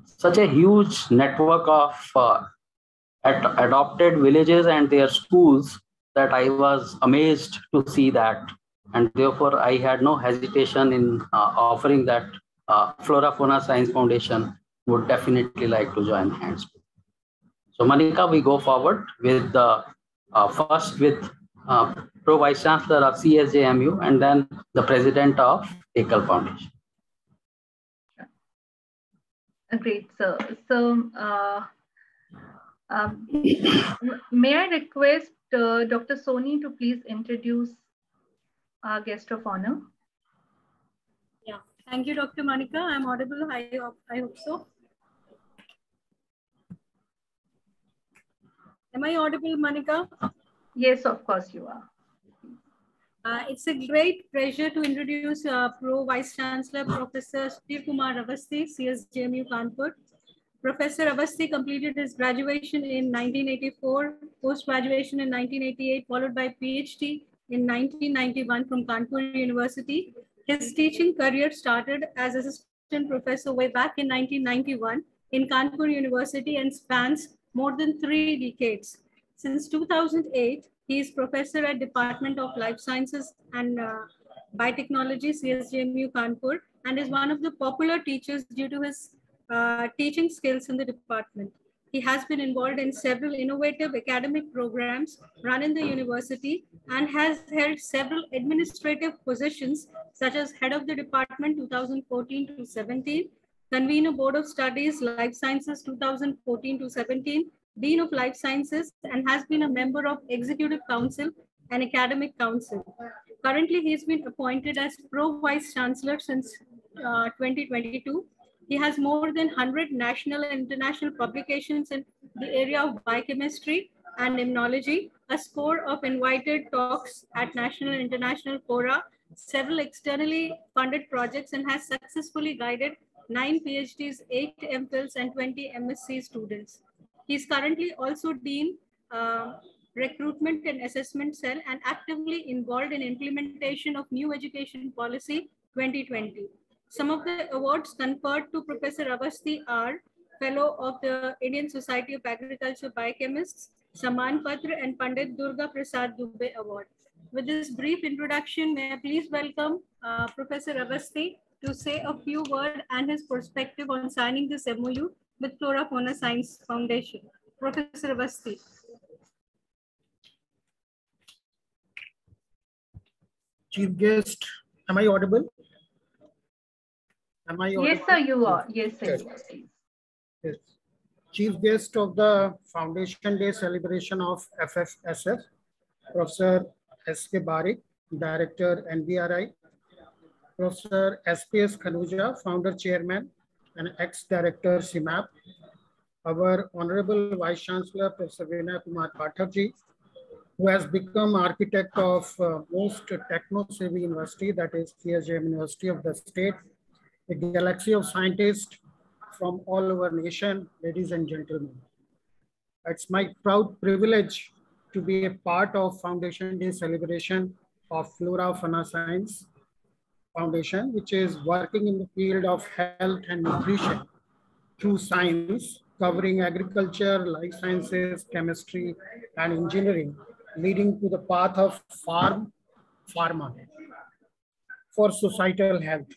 B: such a huge network of adopted villages and their schools that I was amazed to see that. And therefore, I had no hesitation in offering that FloraFauna Science Foundation would definitely like to join hands. So Monica, we go forward with the first with Pro Vice Chancellor of CSJMU and then the President of Ekal Foundation.
A: Great, sir. So May I request Dr. Soni to please introduce our guest of honor?
F: Yeah, thank you, Dr. Monica. I'm audible. I hope so. Am I audible, Monica?
A: Yes, of course you are.
F: It's a great pleasure to introduce Pro Vice Chancellor Professor Steve Kumar Avasthi, CSJMU Kanpur. Professor Avasthi completed his graduation in 1984, post-graduation in 1988, followed by PhD in 1991 from Kanpur University. His teaching career started as assistant professor way back in 1991 in Kanpur University and spans more than 3 decades. Since 2008, he is professor at Department of Life Sciences and Biotechnology, CSJMU Kanpur, and is one of the popular teachers due to his teaching skills in the department. He has been involved in several innovative academic programs run in the university and has held several administrative positions such as Head of the Department 2014 to 17, Convener Board of Studies Life Sciences 2014 to 17, Dean of Life Sciences, and has been a member of Executive Council and Academic Council. Currently, he has been appointed as Pro Vice Chancellor since 2022. He has more than 100 national and international publications in the area of biochemistry and immunology, a score of invited talks at national and international fora, several externally funded projects, and has successfully guided 9 PhDs, 8 MPhils, and 20 MSc students. He is currently also Dean Recruitment and Assessment Cell and actively involved in implementation of New Education Policy 2020. Some of the awards conferred to Professor Avasthi are Fellow of the Indian Society of Agriculture Biochemists, Saman Patra, and Pandit Durga Prasad Dubey Award. With this brief introduction, may I please welcome Professor Avasthi to say a few words and his perspective on signing this MOU with FloraFauna Science Foundation. Professor Avasthi.
G: Chief guest, am I audible? Am I audible?
A: Yes, sir, you are. Yes, sir, you are, please.
G: Yes. Chief guest of the Foundation Day celebration of FFSF, Professor S.K. Barik, Director, NBRI, Professor S.P.S. Khanuja, Founder Chairman and ex-Director, CIMAP, our Honorable Vice Chancellor, Professor Vinay Kumar Pathakji, who has become architect of most techno-savvy university, that is CSJM University of the state, a galaxy of scientists from all over nation, ladies and gentlemen. It's my proud privilege to be a part of Foundation Day celebration of FloraFauna Science Foundation, which is working in the field of health and nutrition through science, covering agriculture, life sciences, chemistry, and engineering, leading to the path of pharma for societal health.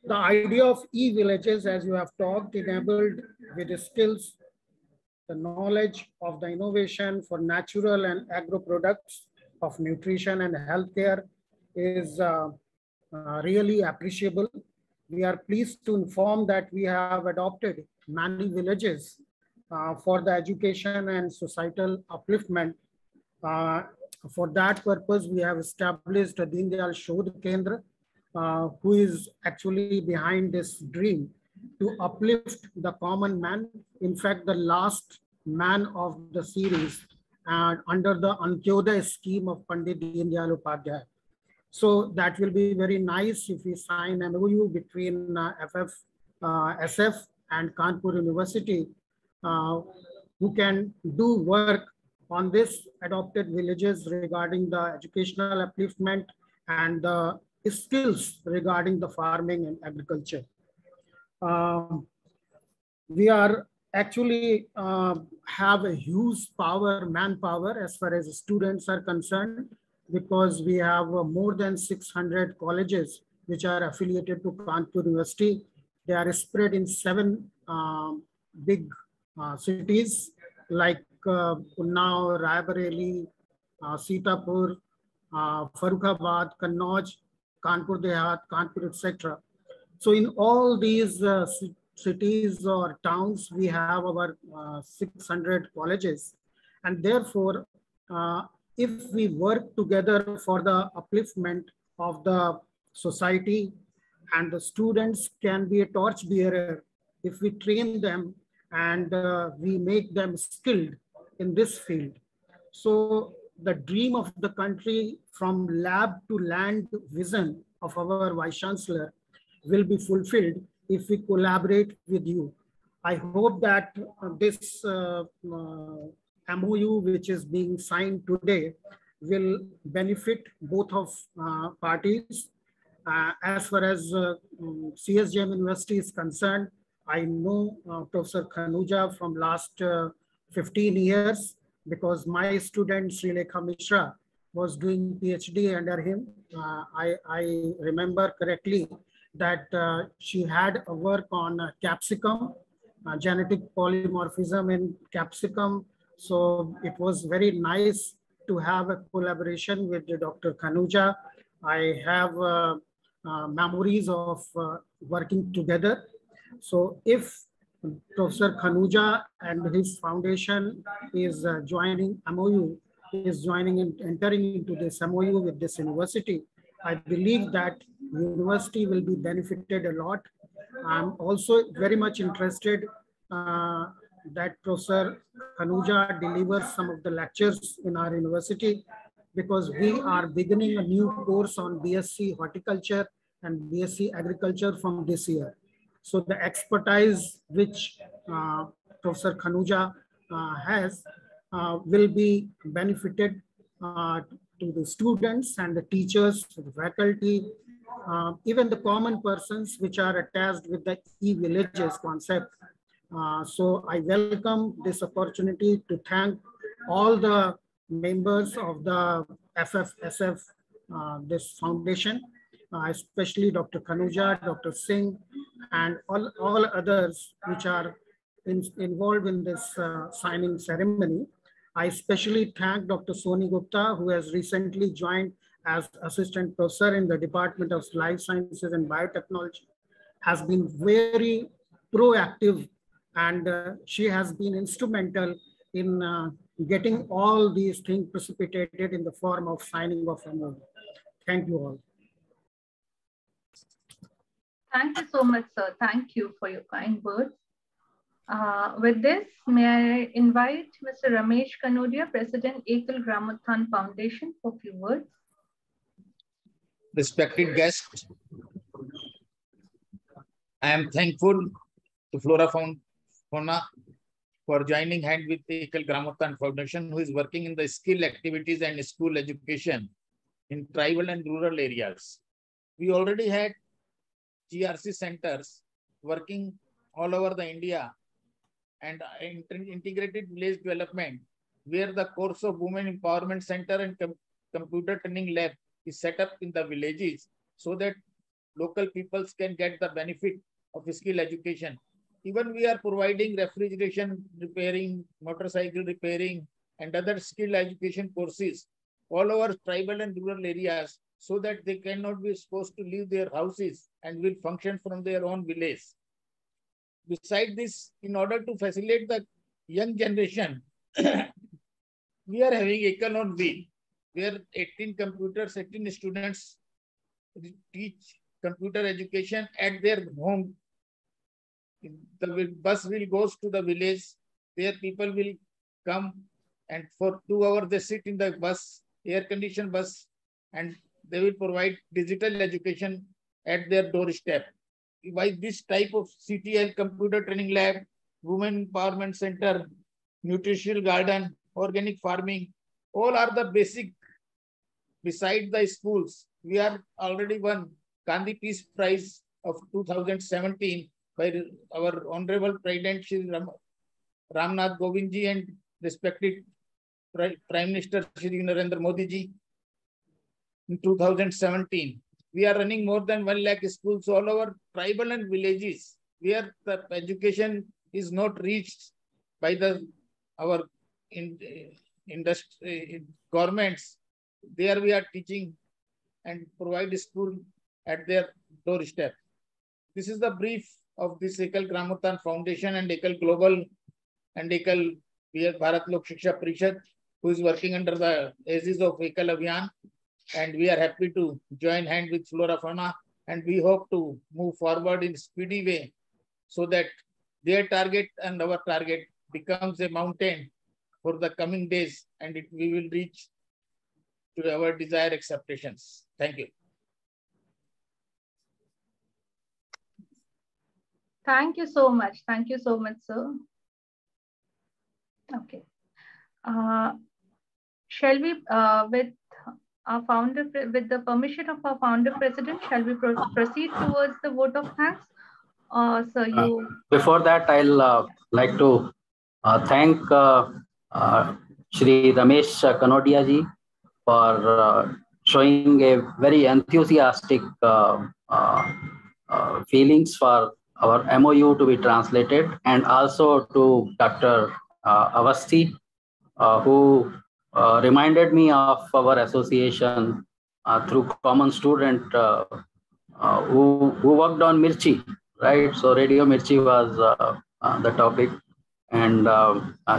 G: The idea of e-villages, as you have talked, enabled with the skills, the knowledge of the innovation for natural and agro products of nutrition and healthcare is really appreciable. We are pleased to inform that we have adopted many villages for the education and societal upliftment. For that purpose, we have established a Deen Dayal Shodh Kendra, who is actually behind this dream to uplift the common man. In fact, the last man of the series under the Antyodaya scheme of Pandit Deen Dayal Upadhyay. So that will be very nice if we sign an MOU between FFSF and Kanpur University, who can do work on this adopted villages regarding the educational upliftment and the skills regarding the farming and agriculture. We are actually have a huge manpower as far as students are concerned, because we have more than 600 colleges which are affiliated to Kanpur University. They are spread in 7 big cities like Unnao, Raebareli, Sitapur, Farrukhabad, Kannauj, Kanpur Dehat, Kanpur, etc. So in all these cities or towns, we have our 600 colleges. And therefore, if we work together for the upliftment of the society, and the students can be a torch bearer if we train them and we make them skilled in this field. So the dream of the country from lab to land vision of our Vice Chancellor will be fulfilled if we collaborate with you. I hope that this MOU, which is being signed today, will benefit both of parties. As far as CSJM University is concerned, I know Professor Khanuja from last 15 years, because my student Srilekha Mishra was doing PhD under him. I remember correctly that she had a work on capsicum, genetic polymorphism in capsicum. So it was very nice to have a collaboration with Dr. Khanuja. I have memories of working together. So if Professor Khanuja and his foundation is joining MOU, is joining and entering into this MOU with this university, I believe that university will be benefited a lot. I'm also very much interested that Professor Khanuja delivers some of the lectures in our university, because we are beginning a new course on BSc Horticulture and BSc Agriculture from this year. So the expertise which Professor Khanuja has will be benefited to the students and the teachers, the faculty, even the common persons which are attached with the e-villages concept. So I welcome this opportunity to thank all the members of the FFSF, this foundation, especially Dr. Khanuja, Dr. Singh, and all others which are involved in this signing ceremony. I especially thank Dr. Soni Gupta, who has recently joined as assistant professor in the Department of Life Sciences and Biotechnology, has been very proactive, and she has been instrumental in getting all these things precipitated in the form of signing of MOU. Thank you all.
A: Thank you so much, sir. Thank you for your kind words. With this, may I invite Mr. Ramesh Kanodia, President, Ekal Gramothan Foundation, for a few words.
H: Respected guests, I am thankful to FloraFauna for joining hand with the Ekal Gramothan Foundation, who is working in the skill activities and school education in tribal and rural areas. We already had GRC centers working all over the India and integrated village development, where the course of Women Empowerment Center and Computer Training Lab is set up in the villages so that local peoples can get the benefit of skill education. Even we are providing refrigeration repairing, motorcycle repairing, and other skill education courses all over tribal and rural areas, so that they cannot be supposed to leave their houses and will function from their own village. Besides this, in order to facilitate the young generation, we are having Ekal on Wheel, where 18 students teach computer education at their home. The bus will go to the village, where people will come, and for 2 hours they sit in the bus, air-conditioned bus, and they will provide digital education at their doorstep. By this type of CTL, Computer Training Lab, Women Empowerment Center, Nutritional Garden, Organic Farming, all are the basic. Beside the schools, we are already won Gandhi Peace Prize of 2017 by our Honorable President Shri Ramnath Govindji and respected Prime Minister Shri Narendra Modi ji in 2017. We are running more than 1 lakh schools all over tribal and villages, where the education is not reached by our industry governments. There we are teaching and provide school at their doorstep. This is the brief of this Ekal Gramothan Foundation and Ekal Global and Ekal Bharat Lok Shiksha Parishad, who is working under the aegis of Ekal Abhiyan. And we are happy to join hand with FloraFauna, and we hope to move forward in a speedy way so that their target and our target becomes a mountain for the coming days, and we will reach to our desired expectations. Thank you.
A: Thank you so much. Thank you so much, sir. Okay. Shall we, with our founder, with the permission of our founder president, shall we proceed towards the vote of thanks? Sir, you.
B: Before that, I'll like to thank Shri Ramesh Kanodia ji for showing a very enthusiastic feelings for our MOU to be translated, and also to Dr. Avasthi, who reminded me of our association through common student who worked on Mirchi, right? So Radio Mirchi was the topic. And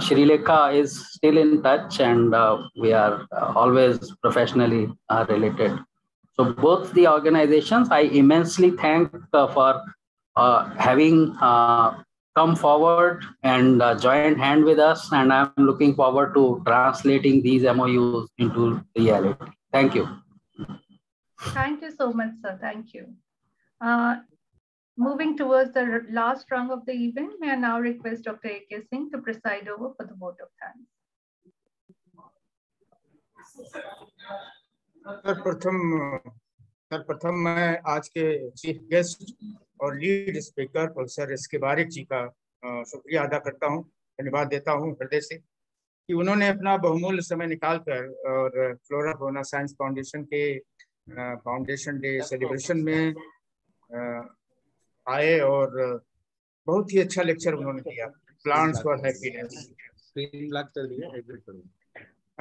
B: Shri Lekha is still in touch, and we are always professionally related. So both the organizations, I immensely thank for having come forward and joined hand with us. And I'm looking forward to translating these MOUs into reality. Thank you.
A: Thank you so much, sir. Thank you. Moving towards the last rung of the event, may I now request Dr. A.K. Singh to preside over for the vote of thanks.
E: सर्वप्रथम मैं आज के chief guest और lead speaker professor SK. बारिक जी का शुक्रिया अदा करता हूं, धन्यवाद देता हूं हृदय से कि उन्होंने अपना बहुमूल्य समय निकालकर और फ्लोराफौना साइंस फाउंडेशन के फाउंडेशन डे सेलिब्रेशन में आए और बहुत ही अच्छा लेक्चर उन्होंने दिया, plants for happiness.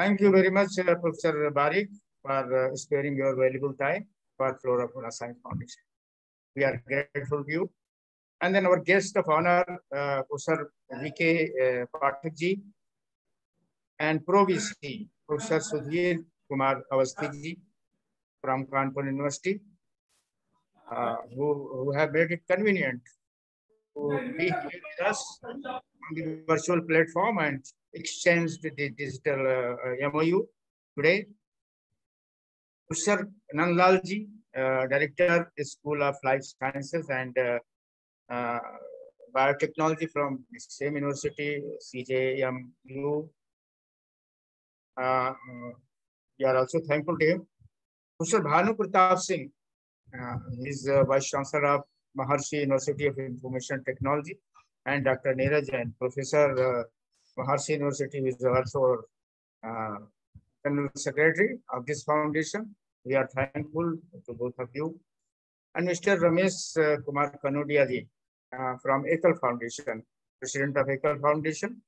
E: Thank you very much professor Barik for sparing your valuable time for FloraFauna Science Foundation. We are grateful to you. And then our guest of honor, Professor V.K. Pathak ji, and Pro VC, Professor Sudhir Kumar Avasthi ji from Kanpur University, who have made it convenient to be here with us on the virtual platform and exchange the digital MOU today. Professor Nandlal ji, Director, School of Life Sciences and Biotechnology from the same university, CJMU. We are also thankful to him. Professor Bhanu Pratap Singh, he is Vice Chancellor of Maharshi University of Information Technology, and Dr. Neeraj Jain, Professor Maharshi University, who is also General Secretary of this foundation. We are thankful to both of you. And Mr. Ramesh Kumar Kanodia ji from Ekal Foundation, President of Ekal Foundation,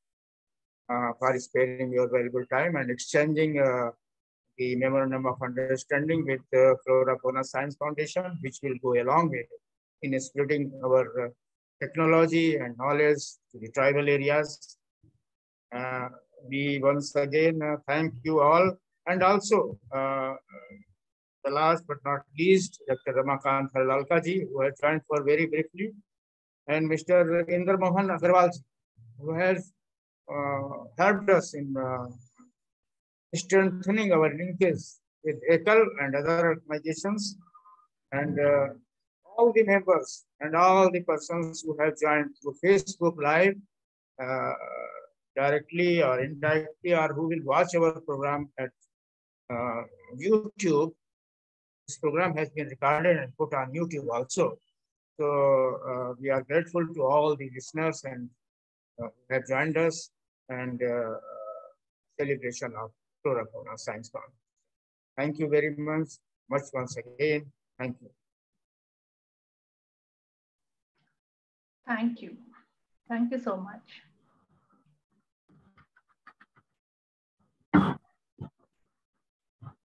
E: for sparing your valuable time and exchanging the memorandum of understanding with FloraFauna Science Foundation, which will go a long way in spreading our technology and knowledge to the tribal areas. We once again thank you all, and also the last but not least, Dr. Ramakant Harlalka ji, who has joined for very briefly, and Mr. Inder Mohan Agarwal ji, who has helped us in strengthening our linkage with Ekal and other organizations, and all the members and all the persons who have joined through Facebook Live, directly or indirectly, or who will watch our program at YouTube. This program has been recorded and put on YouTube also. So we are grateful to all the listeners and who have joined us and celebration of FloraFauna Science Foundation. Thank you very much once again. Thank you.
A: Thank you. Thank you so much.